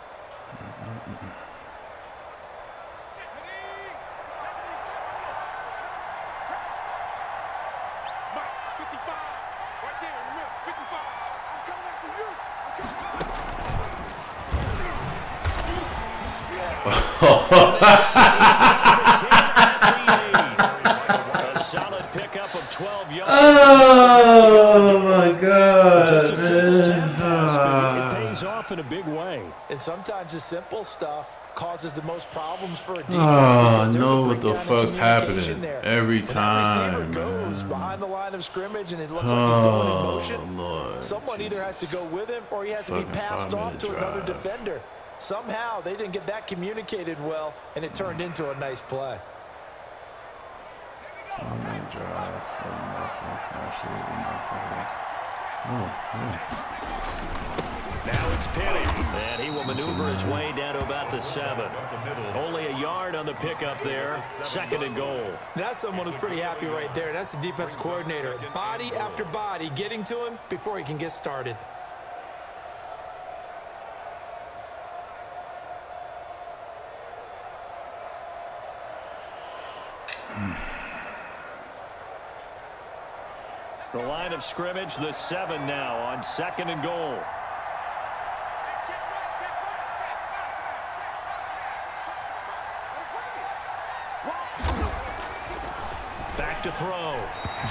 S2: A solid pickup of 12 yards.
S1: Oh my God,
S2: Just a simple
S1: man.
S2: pass, but it pays off in a big way.
S4: And sometimes the simple stuff causes the most problems for a defense.
S1: Oh, no, what the fuck's happening every
S4: When that
S1: time,
S4: receiver goes
S1: man.
S4: behind the line of scrimmage and it looks like he's going in
S1: Oh,
S4: motion,
S1: Lord.
S4: someone either has to go with him or he has to be
S1: Fucking
S4: passed off
S1: 5-minute
S4: to another
S1: drive.
S4: defender. Somehow they didn't get that communicated well, and it turned into a nice play.
S1: 5-minute drive for nothing. Absolutely nothing.
S2: Now it's Penny, and he will maneuver his way down to about the 7. Only a yard on the pickup there. 2nd and goal.
S4: That's someone who's pretty happy right there. That's the defense coordinator. Body after body getting to him before he can get started.
S2: The line of scrimmage, the 7 now on 2nd and goal. Back to throw.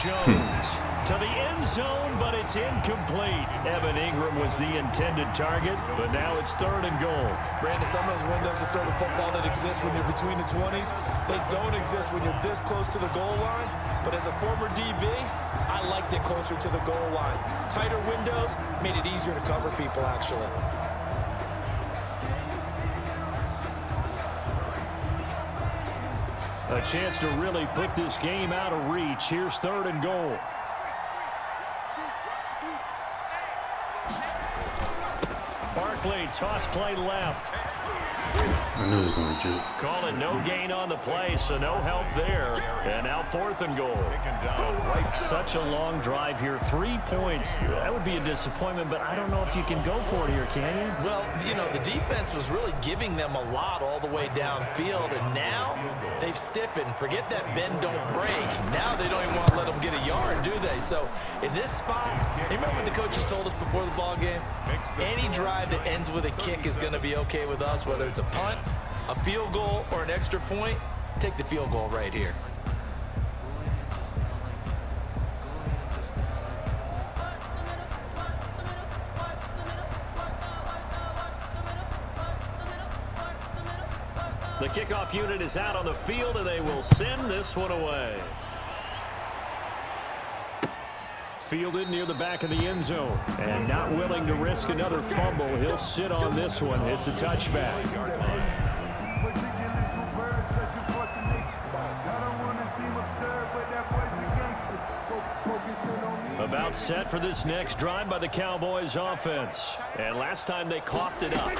S2: Jones to the end zone, but it's incomplete. Evan Ingram was the intended target, but now it's 3rd and goal.
S4: Brandon, some of those windows to throw the football that exist when you're between the 20s, they don't exist when you're this close to the goal line. But as a former DB, I liked it closer to the goal line. Tighter windows made it easier to cover people, actually.
S2: A chance to really put this game out of reach. Here's 3rd and goal. Barkley, toss play left.
S1: I knew he was going to juke.
S2: Calling no gain on the play, so no help there. And now 4th and goal. Such a long drive here. 3 points. That would be a disappointment, but I don't know if you can go for it here, can you?
S4: Well, you know, the defense was really giving them a lot all the way downfield, and now they've stiffened. Forget that bend, don't break. Now they don't even want to let them get a yard, do they? So in this spot, you remember what the coaches told us before the ball game? Any drive that ends with a kick is going to be okay with us, whether it's a punt, a field goal, or an extra point. Take the field goal right here.
S2: The kickoff unit is out on the field, and they will send this one away. Fielded near the back of the end zone, and not willing to risk another fumble. He'll sit on this one. It's a touchback. About set for this next drive by the Cowboys offense. And last time they coughed it up,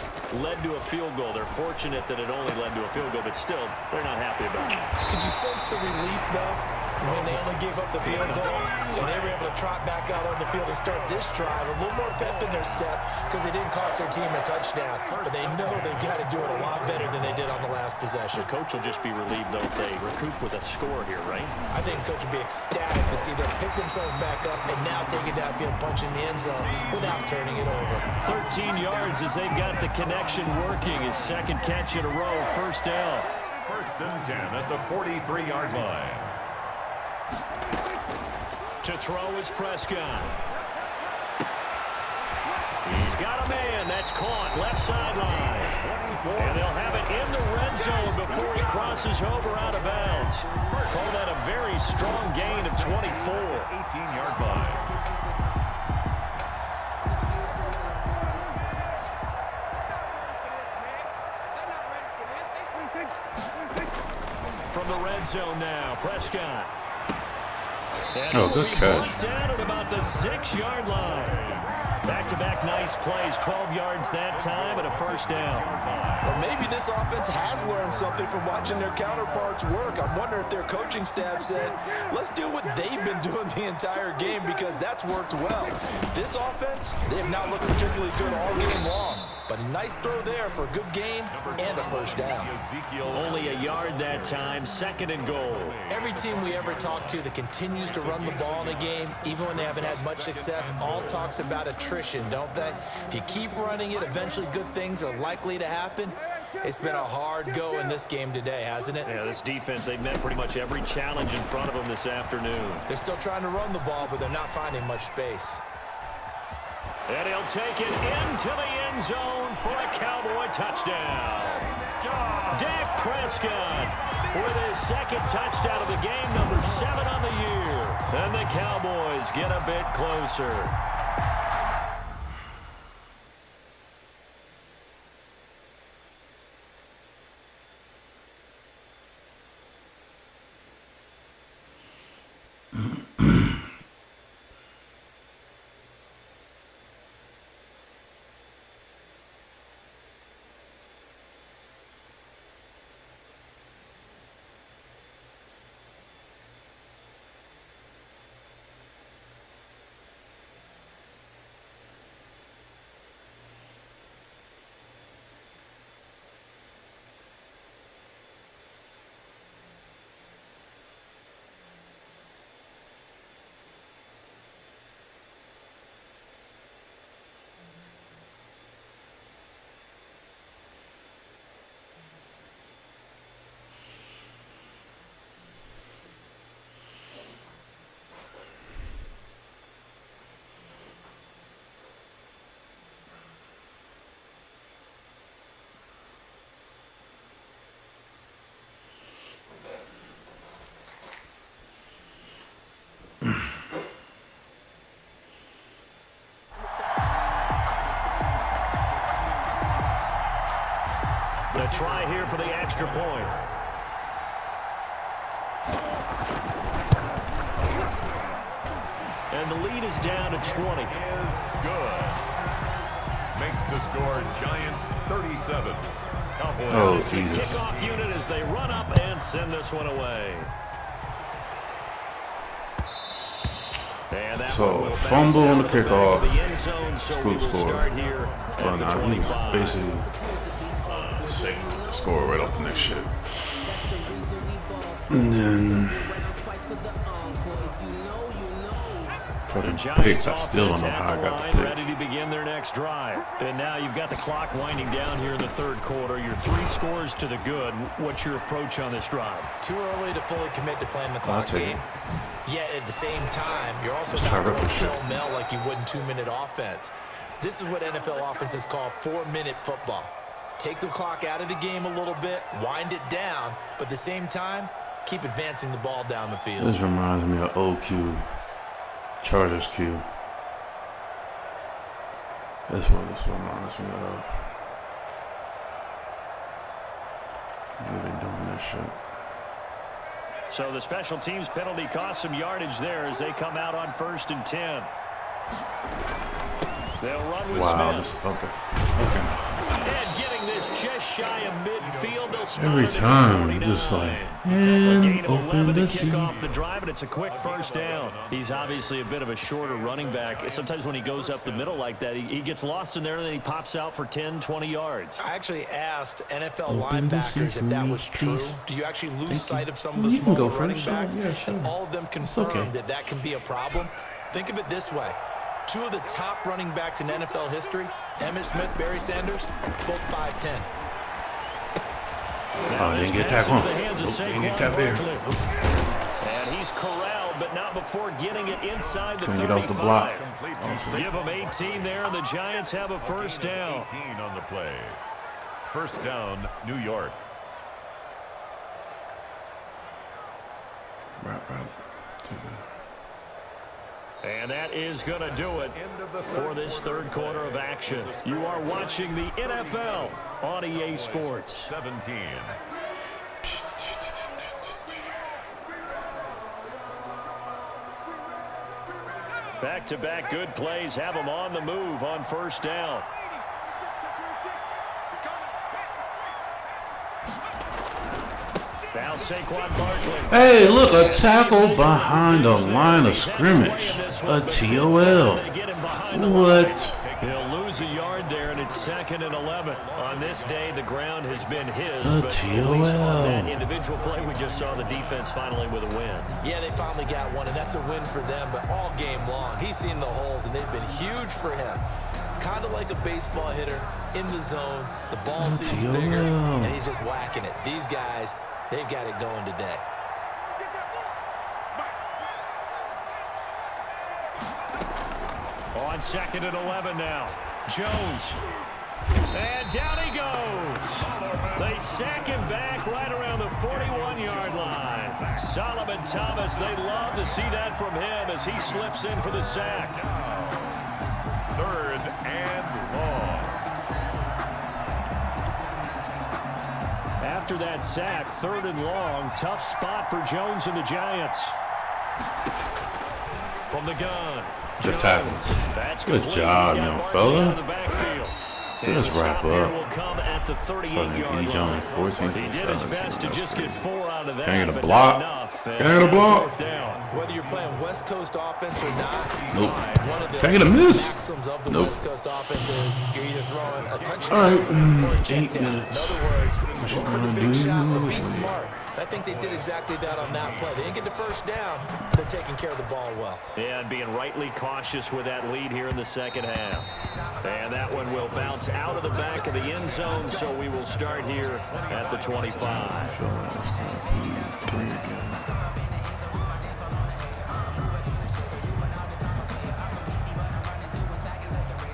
S2: led to a field goal. They're fortunate that it only led to a field goal, but still, they're not happy about it.
S4: Could you sense the relief, though, when they only gave up the field goal and they were able to trot back out on the field and start this drive? A little more pep in their step because they didn't cost their team a touchdown, but they know they've got to do it a lot better than they did on the last possession.
S2: The coach will just be relieved, though, if they recoup with a score here, right?
S4: I think the coach will be ecstatic to see them pick themselves back up and now take it downfield, punch in the end zone without turning it over.
S2: 13 yards as they've got the connection working. His 2nd catch in a row, 1st down.
S3: 1st and 10 at the 43-yard line.
S2: To throw is Prescott. He's got a man. That's caught left sideline. And they'll have it in the red zone before he crosses over out of bounds. Call that a very strong gain of 24.
S3: 18-yard line.
S2: From the red zone now, Prescott.
S1: Oh, good catch.
S2: Down at about the 6-yard line. Back-to-back nice plays, 12 yards that time and a first down.
S4: Or maybe this offense has learned something from watching their counterparts work. I'm wondering if their coaching staff said, let's do what they've been doing the entire game because that's worked well. This offense, they have not looked particularly good all game long. But a nice throw there for a good gain and a first down.
S2: Only a yard that time, 2nd and goal.
S4: Every team we ever talk to that continues to run the ball in a game, even when they haven't had much success, all talks about attrition, don't they? If you keep running it, eventually good things are likely to happen. It's been a hard go in this game today, hasn't it?
S2: Yeah, this defense, they've met pretty much every challenge in front of them this afternoon.
S4: They're still trying to run the ball, but they're not finding much space.
S2: And he'll take it into the end zone for a Cowboy touchdown. Dak Prescott with his 2nd touchdown of the game, number 7 on the year. And the Cowboys get a bit closer. The try here for the extra point. And the lead is down to 20.
S3: Is good. Makes the score Giants 37. Cowboys.
S1: Oh,
S2: It's the
S1: Jesus.
S2: kickoff unit as they run up and send this one away. And that one
S1: So,
S2: will bounce
S1: fumble on the
S2: out of back
S1: kickoff.
S2: of the end zone, so we
S1: Scoop
S2: will
S1: score.
S2: start here at
S1: Well,
S2: the
S1: nah, he was
S2: 25.
S1: basically score right off the next shit. And then fucking picks. I still don't know how I got the pick.
S2: Ready to begin their next drive. And now you've got the clock winding down here in the 3rd quarter. You're 3 scores to the good. What's your approach on this drive?
S4: Too early to fully commit to playing the clock
S1: take
S4: game. Yet at the same time, you're also
S1: Let's try
S4: not
S1: rip
S4: throwing
S1: this shit.
S4: pell-mell like you would in 2-minute offense. This is what NFL offenses call 4-minute football. Take the clock out of the game a little bit, wind it down, but at the same time, keep advancing the ball down the field.
S1: This reminds me of OQ, Chargers Q. This reminds me of. They've been doing this shit.
S2: So the special teams penalty cost some yardage there as they come out on 1st and 10. They'll run with
S1: Wow,
S2: Smith.
S1: just up there.
S2: And getting this just shy of midfield. They'll spot
S1: Every
S2: it at the
S1: time,
S2: 49.
S1: just like,
S2: A gain
S1: and
S2: of
S1: open
S2: 11
S1: the
S2: to
S1: sea.
S2: kick off the drive, and it's a quick first down. He's obviously a bit of a shorter running back. Sometimes when he goes up the middle like that, he gets lost in there, and then he pops out for 10, 20 yards.
S4: I actually asked NFL
S1: Open the sea
S4: linebackers
S1: for
S4: if that
S1: me,
S4: was true.
S1: please.
S4: Do you actually lose
S1: Thank
S4: sight
S1: you.
S4: of some of the
S1: You can
S4: smaller
S1: go
S4: running
S1: first, sure.
S4: backs?
S1: Yeah, sure.
S4: And all of them confirmed
S1: okay.
S4: that that can be a problem. Think of it this way. 2 of the top running backs in NFL history, Emmitt Smith, Barry Sanders, both 5'10".
S1: Oh, didn't get tackled. Nope, didn't get tapped there.
S2: And he's corralled, but not before getting it inside the 35.
S1: Get off the block.
S2: Awesome. Give them 18 there, and the Giants have a first down.
S3: 18 on the play. First down, New York.
S2: And that is going to do it for this third quarter of action. You are watching the NFL on EA Sports.
S3: 17.
S2: Back-to-back good plays have them on the move on first down. Now Saquon Barkley.
S1: Hey, look, a tackle behind the line of scrimmage. A TOL. What?
S2: He'll lose a yard there, and it's 2nd and 11. On this day, the ground has been his.
S1: A
S2: but at least on that
S1: TOL.
S2: individual play, we just saw the defense finally with a win.
S4: Yeah, they finally got one, and that's a win for them, but all game long, he's seen the holes, and they've been huge for him. Kind of like a baseball hitter in the zone. The ball seems bigger, and he's just whacking it. These guys, they've got it going today.
S2: On 2nd and 11 now. Jones. And down he goes. They sack him back right around the 41-yard line. Solomon Thomas, they love to see that from him as he slips in for the sack.
S3: 3rd and long.
S2: After that sack, 3rd and long. Tough spot for Jones and the Giants. From the gun.
S1: Just happened. Good job, young fella. Just wrap up. Fucking D. Jones, 14 for 17. Can I get a block? Can I get a block?
S4: Whether you're playing West Coast offense or not,
S1: Nope.
S4: one of the
S1: Can I get a miss?
S4: maxims of the
S1: Nope.
S4: West Coast offense is you're either throwing a touchdown
S1: All right,
S4: or a check
S1: 8
S4: down.
S1: minutes.
S4: In other words,
S1: What you
S4: look for the
S1: gonna
S4: big
S1: do?
S4: shot, but be
S1: What you
S4: smart. I think they did exactly that on that play. They didn't get the first down, but they're taking care of the ball well.
S2: Yeah, and being rightly cautious with that lead here in the second half. And that one will bounce out of the back of the end zone, so we will start here at the 25.
S1: I feel like it's going to be 3 again.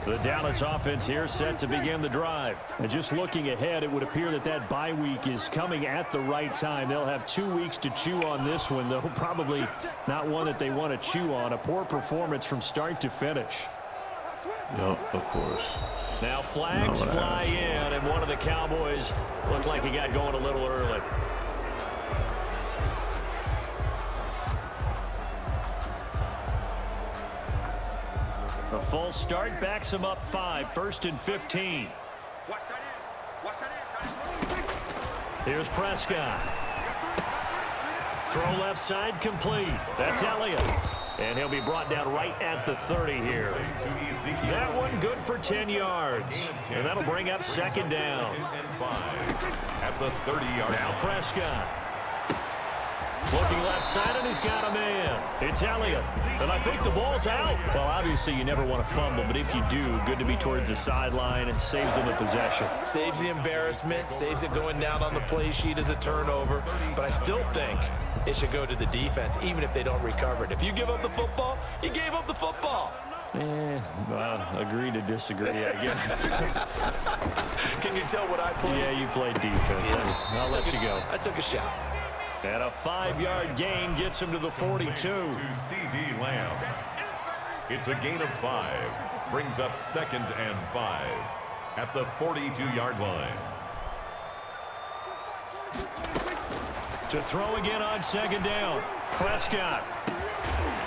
S2: The Dallas offense here set to begin the drive. And just looking ahead, it would appear that that bye week is coming at the right time. They'll have 2 weeks to chew on this one, though probably not one that they want to chew on. A poor performance from start to finish.
S1: Yep, of course.
S2: Now flags fly in, and one of the Cowboys looked like he got going a little early. A false start backs him up 5, 1st and 15. Here's Prescott. Throw left side complete. That's Elliott. And he'll be brought down right at the 30 here. That one good for 10 yards. And that'll bring up 2nd down.
S3: At the 30-yard line.
S2: Now Prescott. Looking left side, and he's got a man. It's Elliott. And I think the ball's out. Well, obviously, you never want to fumble, but if you do, good to be towards the sideline. It saves them the possession.
S4: Saves the embarrassment, saves it going down on the play sheet as a turnover. But I still think it should go to the defense, even if they don't recover it. If you give up the football, you gave up the football.
S2: Agree to disagree, I guess.
S4: Can you tell what I played?
S2: Yeah, you played defense.
S4: Yeah.
S2: I'll let you go.
S4: I took a shot.
S2: And a 5-yard gain gets him to the 42.
S3: To C.D. Lamb. It's a gain of 5. Brings up 2nd and 5 at the 42-yard line.
S2: To throw again on 2nd down. Prescott.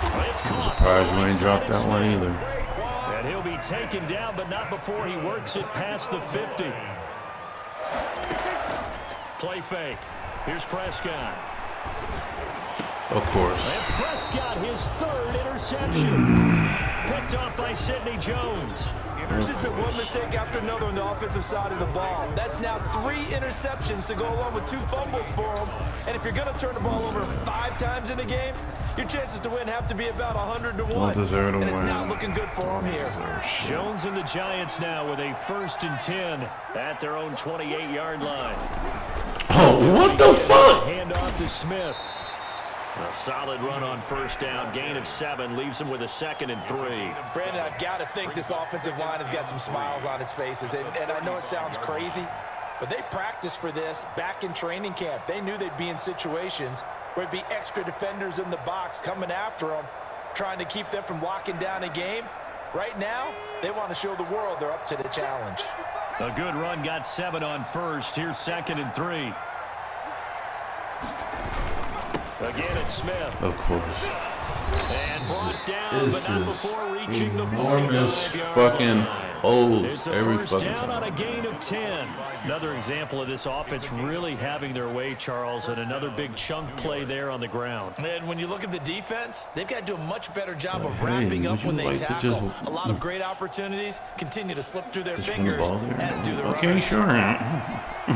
S1: I'm surprised you ain't dropped that one either.
S2: And he'll be taken down, but not before he works it past the 50. Play fake. Here's Prescott.
S1: Of course.
S2: And Prescott, his 3rd interception. Picked off by Sidney Jones.
S4: There's just been one mistake after another on the offensive side of the ball. That's now 3 interceptions to go along with 2 fumbles for him. And if you're going to turn the ball over 5 times in a game, your chances to win have to be about 100 to 1.
S1: Don't deserve to
S4: and it's
S1: win.
S4: not looking good for him here.
S2: Jones and the Giants now with a 1st and 10 at their own 28-yard line.
S1: Oh, what the fuck?
S2: Hand off to Smith. A solid run on first down. Gain of 7 leaves him with a 2nd and 3.
S4: Brandon, I've got to think this offensive line has got some smiles on its faces. And I know it sounds crazy, but they practiced for this back in training camp. They knew they'd be in situations where it'd be extra defenders in the box coming after them, trying to keep them from locking down a game. Right now, they want to show the world they're up to the challenge.
S2: A good run, got 7 on first. Here's 2nd and 3. Again, it's Smith.
S1: Of course.
S2: And brought down, but not before reaching the
S1: enormous
S2: 45-yard
S1: fucking
S2: line.
S1: holes
S2: It's a
S1: every
S2: first
S1: fucking
S2: down on a
S1: time.
S2: gain of 10. Another example of this offense really having their way, Charles, and another big chunk play there on the ground.
S4: And when you look at the defense, they've got to do a much better job of
S1: Hey,
S4: wrapping up
S1: would
S4: when
S1: you
S4: they
S1: like to
S4: tackle.
S1: just-
S4: A lot of great opportunities continue to slip through their
S1: Just from the
S4: fingers,
S1: ball there?
S4: as do the
S1: Okay,
S4: runners.
S1: sure.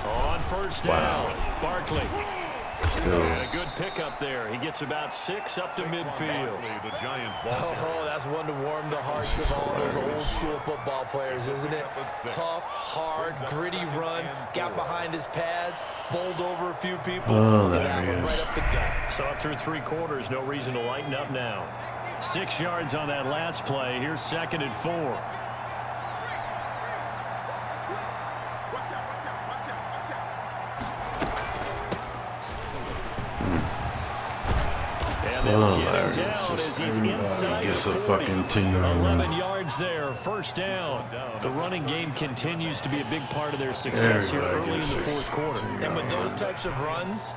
S2: On first down, Barkley.
S1: Still.
S2: And a good pickup there. He gets about 6 up to midfield.
S3: The Giant ball.
S4: Oh, that's one to warm the hearts of all those old school football players, isn't it? Tough, hard, gritty run, got behind his pads, bowled over a few people.
S1: Oh,
S4: Look at
S1: there
S4: that
S1: he
S4: one
S1: is.
S4: right up the gut.
S2: Saw it through 3 quarters. No reason to lighten up now. 6 yards on that last play. Here's 2nd and 4. And they'll get him down as he's inside
S1: Gets
S2: the
S1: a
S2: 40.
S1: fucking 10-yard
S2: 11
S1: run.
S2: yards there, first down. The running game continues to be a big part of their success here
S1: Everybody
S2: early in
S1: gets
S2: the
S1: six.
S2: fourth quarter.
S4: And with those types of runs,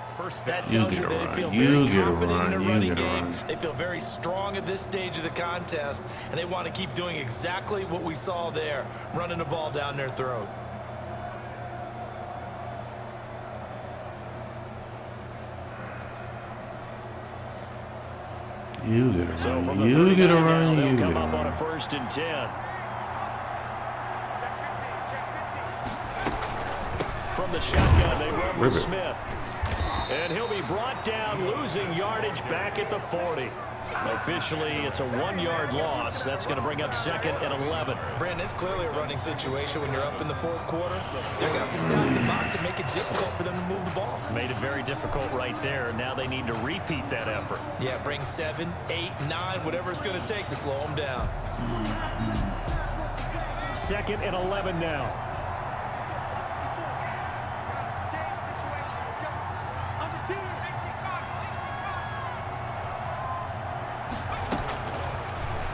S4: that
S1: You
S4: tells you
S1: get a
S4: that they
S1: run.
S4: feel
S1: You
S4: very
S1: get a
S4: confident in
S1: run.
S4: their
S1: You
S4: running
S1: get a
S4: game.
S1: run.
S4: They feel very strong at this stage of the contest, and they want to keep doing exactly what we saw there, running the ball down their throat.
S1: You get a
S2: So from
S1: run.
S2: the
S1: You get a
S2: 39
S1: run.
S2: now,
S1: You
S2: they'll
S1: get a
S2: come up on a
S1: run.
S2: 1st and 10. From the shotgun, they run with
S1: Ribbit.
S2: Smith. And he'll be brought down, losing yardage back at the 40. Officially, it's a 1-yard loss. That's going to bring up 2nd and 11.
S4: Brandon, it's clearly a running situation when you're up in the fourth quarter. They're going to have to stack the box and make it difficult for them to move the ball.
S2: Made it very difficult right there. Now they need to repeat that effort.
S4: Yeah, bring 7, 8, 9, whatever it's going to take to slow them down.
S2: 2nd and 11 now.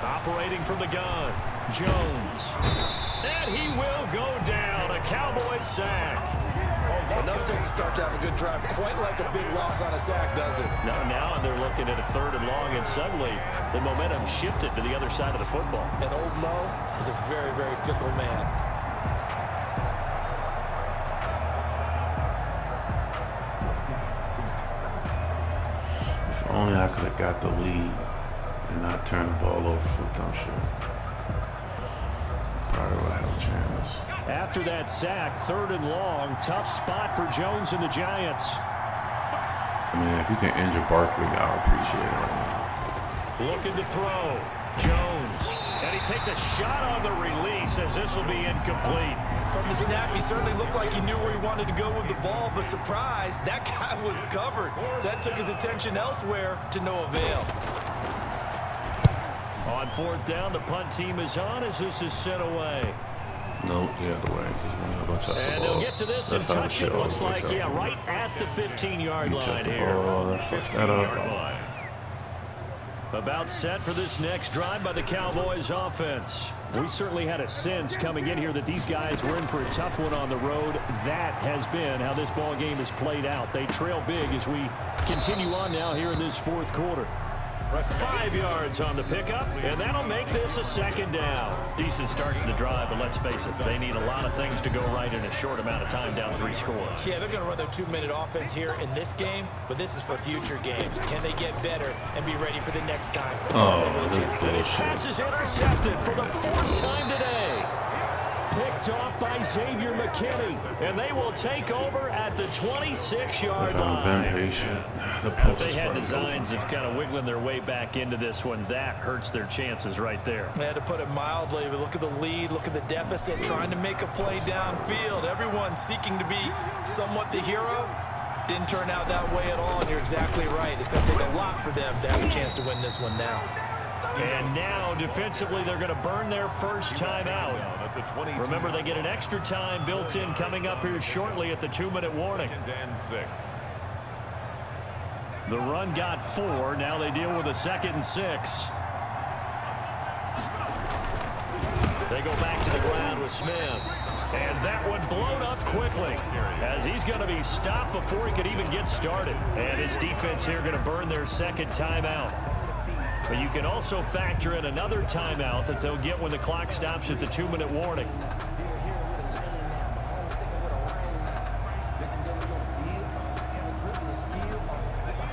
S2: Operating from the gun, Jones. And he will go down. A Cowboys sack.
S4: But nothing takes a start to have a good drive quite like a big loss on a sack, does it?
S2: Now they're looking at a 3rd and long, and suddenly the momentum shifted to the other side of the football.
S4: And old Mo is a very, very fickle man.
S1: If only I could have got the lead and not turn the ball over for dumb shit. Probably would have a chance.
S2: After that sack, 3rd and long, tough spot for Jones and the Giants.
S1: I mean, if you can injure Barkley, I'll appreciate it right now.
S2: Looking to throw, Jones. And he takes a shot on the release as this will be incomplete.
S4: From the snap, he certainly looked like he knew where he wanted to go with the ball, but surprise, that guy was covered. So that took his attention elsewhere to no avail.
S2: On 4th down, the punt team is on as this is sent away.
S1: Nope, the other way, because when you're going to touch the
S2: And
S1: ball,
S2: they'll get to this and
S1: that's how the
S2: touch
S1: shit
S2: it. Looks
S1: always
S2: like,
S1: works out.
S2: right at the 15-yard
S1: You touch
S2: line
S1: the
S2: here.
S1: ball, that fucks that up.
S2: About set for this next drive by the Cowboys offense. We certainly had a sense coming in here that these guys were in for a tough one on the road. That has been how this ball game has played out. They trail big as we continue on now here in this 4th quarter. 5 yards on the pickup, and that'll make this a 2nd down. Decent start to the drive, but let's face it, they need a lot of things to go right in a short amount of time, down 3 scores.
S4: Yeah, they're going to run their 2-minute offense here in this game, but this is for future games. Can they get better and be ready for the next time?
S1: Oh, this
S2: This pass
S1: bullshit.
S2: is intercepted for the 4th time today. picked off by Xavier McKinney, and they will take over at the 26-yard line.
S1: If I've been patient, the
S2: If
S1: post
S2: they
S1: is
S2: had
S1: probably
S2: designs
S1: open.
S2: of kind of wiggling their way back into this one, that hurts their chances right there.
S4: They had to put it mildly, but look at the lead, look at the deficit, trying to make a play downfield. Everyone seeking to be somewhat the hero. Didn't turn out that way at all, and you're exactly right. It's going to take a lot for them to have a chance to win this one now.
S2: And now, defensively, they're going to burn their first timeout. Remember, they get an extra time built in coming up here shortly at the 2-minute warning. The run got 4. Now they deal with a 2nd and 6. They go back to the ground with Smith. And that one blown up quickly as he's going to be stopped before he could even get started. And his defense here going to burn their 2nd timeout. But you can also factor in another timeout that they'll get when the clock stops at the 2-minute warning.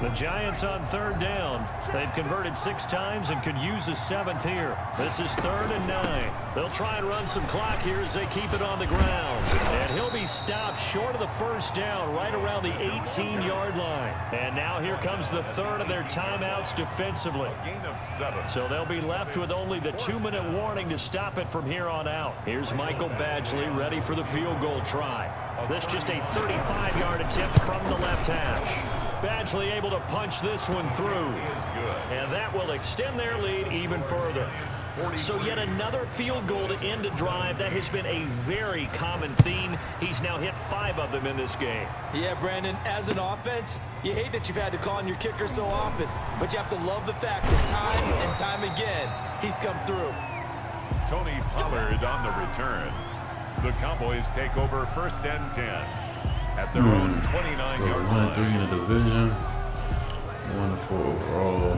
S2: The Giants on 3rd down. They've converted 6 times and could use a 7th here. This is 3rd and 9. They'll try and run some clock here as they keep it on the ground. And he'll be stopped short of the 1st down right around the 18-yard line. And now here comes the 3rd of their timeouts defensively. So they'll be left with only the 2-minute warning to stop it from here on out. Here's Michael Badgley ready for the field goal try. This just a 35-yard attempt from the left hash. Badgley able to punch this one through. And that will extend their lead even further. So yet another field goal to end a drive. That has been a very common theme. He's now hit 5 of them in this game.
S4: Yeah, Brandon, as an offense, you hate that you've had to call on your kicker so often, but you have to love the fact that time and time again, he's come through.
S3: Tony Pollard on the return. The Cowboys take over 1st and 10. At their own 29-yard line.
S1: 1-3 in the division. 1-4 overall.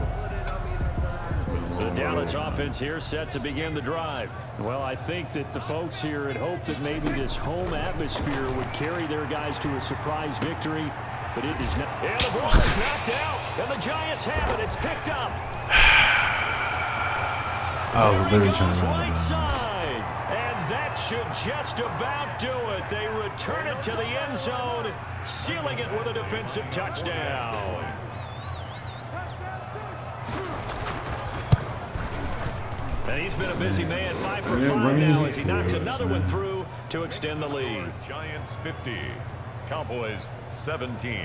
S2: The Dallas offense here set to begin the drive. Well, I think that the folks here had hoped that maybe this home atmosphere would carry their guys to a surprise victory, but it is not. And the ball is knocked out, and the Giants have it. It's picked up.
S1: I was literally trying to run
S2: Right
S1: it down.
S2: side, and that should just about do it. They return it to the end zone, sealing it with a defensive touchdown. And he's been a busy man, 5 for 5 now as he knocks another one through to extend the lead.
S3: Giants 50, Cowboys 17.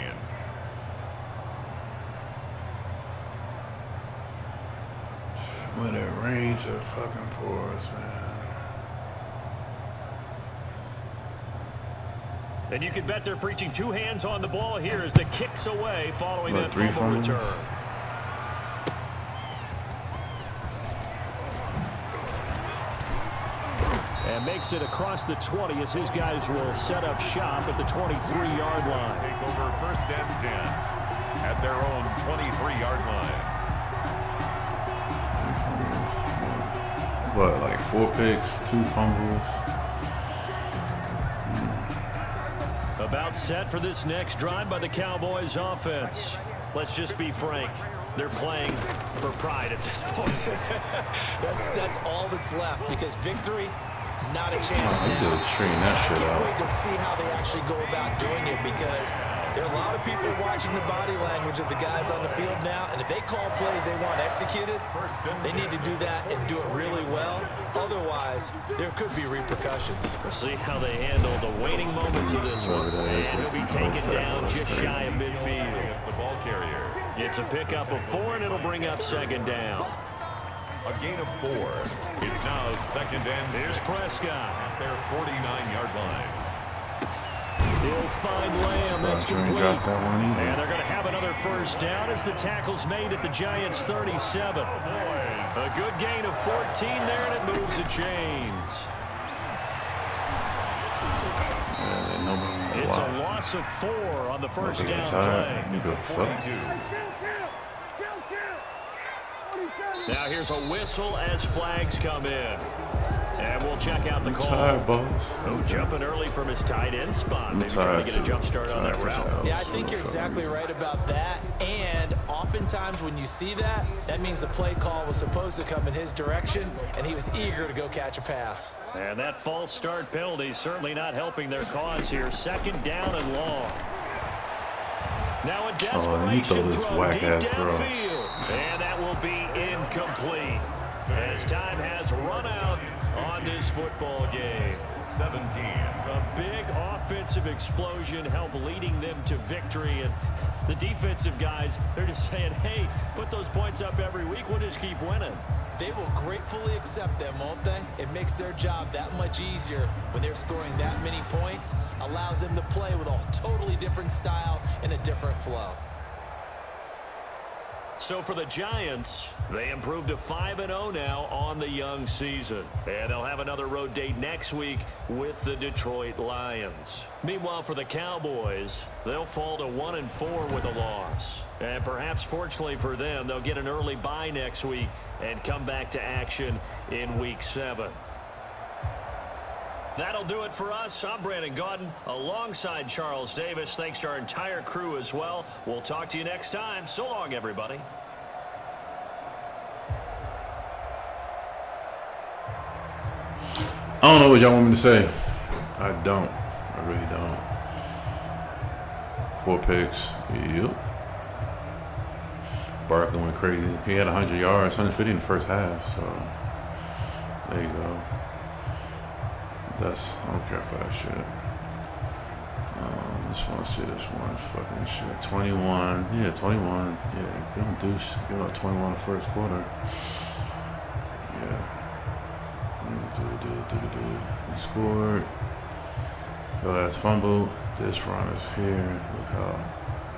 S1: When it rains, it fucking pours, man.
S2: And you can bet they're preaching 2 hands on the ball here as the kicks away following that
S1: 3
S2: fumble
S1: fumbles?
S2: return. And makes it across the 20 as his guys will set up shop at the 23-yard line.
S3: Take over 1st and 10 at their own 23-yard line.
S1: What, like 4 picks, 2 fumbles?
S2: About set for this next drive by the Cowboys offense. Let's just be frank. They're playing for pride at this point.
S4: That's all that's left, because victory, not a chance
S1: I
S4: now.
S1: could straighten that shit
S4: Can't
S1: out.
S4: wait to see how they actually go about doing it, because there are a lot of people watching the body language of the guys on the field now, and if they call plays they want executed, they need to do that and do it really well. Otherwise, there could be repercussions.
S2: We'll see how they handle the waning moments of this one. And he'll be taken down just shy of midfield.
S3: The ball carrier.
S2: It's a pickup of 4, and it'll bring up 2nd down.
S3: A gain of 4. It's now 2nd and 6
S2: Here's Prescott.
S3: at their 49-yard line.
S2: He'll find Lamb. That's
S1: Trying to
S2: complete.
S1: drop that one either.
S2: And they're going to have another 1st down as the tackle's made at the Giants' 37. A good gain of 14 there, and it moves the chains. It's a loss of 4 on the 1st down play. Now here's a whistle as flags come in. And we'll check out the call.
S1: Tired, boss.
S2: Oh, jumping early from his tight end spot. Maybe trying to get a jump start on that route.
S4: Yeah, I think you're exactly right about that. And oftentimes when you see that, that means the play call was supposed to come in his direction, and he was eager to go catch a pass.
S2: And that false start penalty certainly not helping their cause here. 2nd down and long. Now a desperation throw deep downfield. And that will be incomplete. As time has run out on this football game.
S3: 17.
S2: A big offensive explosion helped leading them to victory. And the defensive guys, they're just saying, hey, put those points up every week. We'll just keep winning.
S4: They will gratefully accept them, won't they? It makes their job that much easier when they're scoring that many points. Allows them to play with a totally different style and a different flow.
S2: So for the Giants, they improved to 5-0 now on the young season. And they'll have another road date next week with the Detroit Lions. Meanwhile, for the Cowboys, they'll fall to 1-4 with a loss. And perhaps fortunately for them, they'll get an early bye next week and come back to action in Week 7. That'll do it for us. I'm Brandon Gaudin alongside Charles Davis. Thanks to our entire crew as well. We'll talk to you next time. So long, everybody.
S1: I don't know what y'all want me to say. I don't. I really don't. 4 picks. Yep. Barkley went crazy. He had 100 yards, 150 in the first half. So there you go. I don't care for that shit. I just want to see this one fucking shit. 21. Yeah, 21. Yeah, give him douche. Give him 21 the first quarter. Yeah. He scored. The last fumble. This run is here. Look how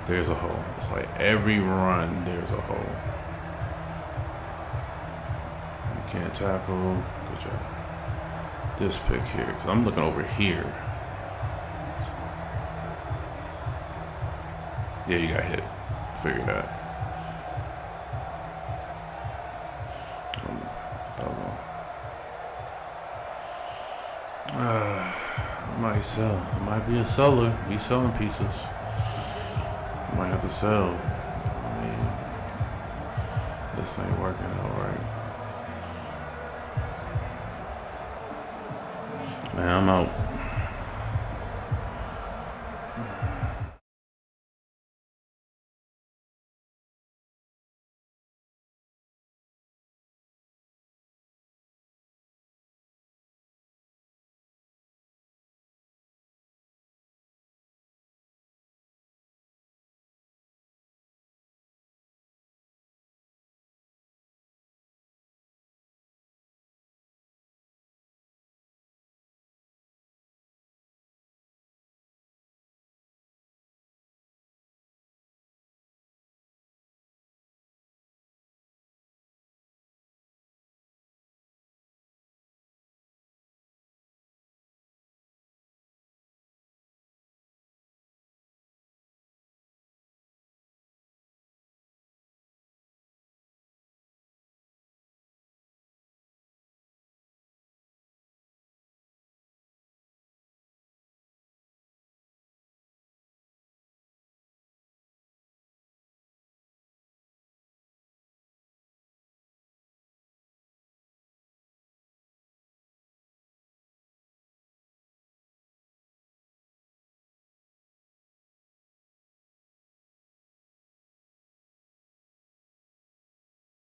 S1: there's a hole. It's like every run there's a hole. You can't tackle. Good job. This pick here, because I'm looking over here. Yeah, you got hit. Figure that. I might sell. I might be a seller. Be selling pieces. I might have to sell. I mean, this ain't working out right. Man, I'm out.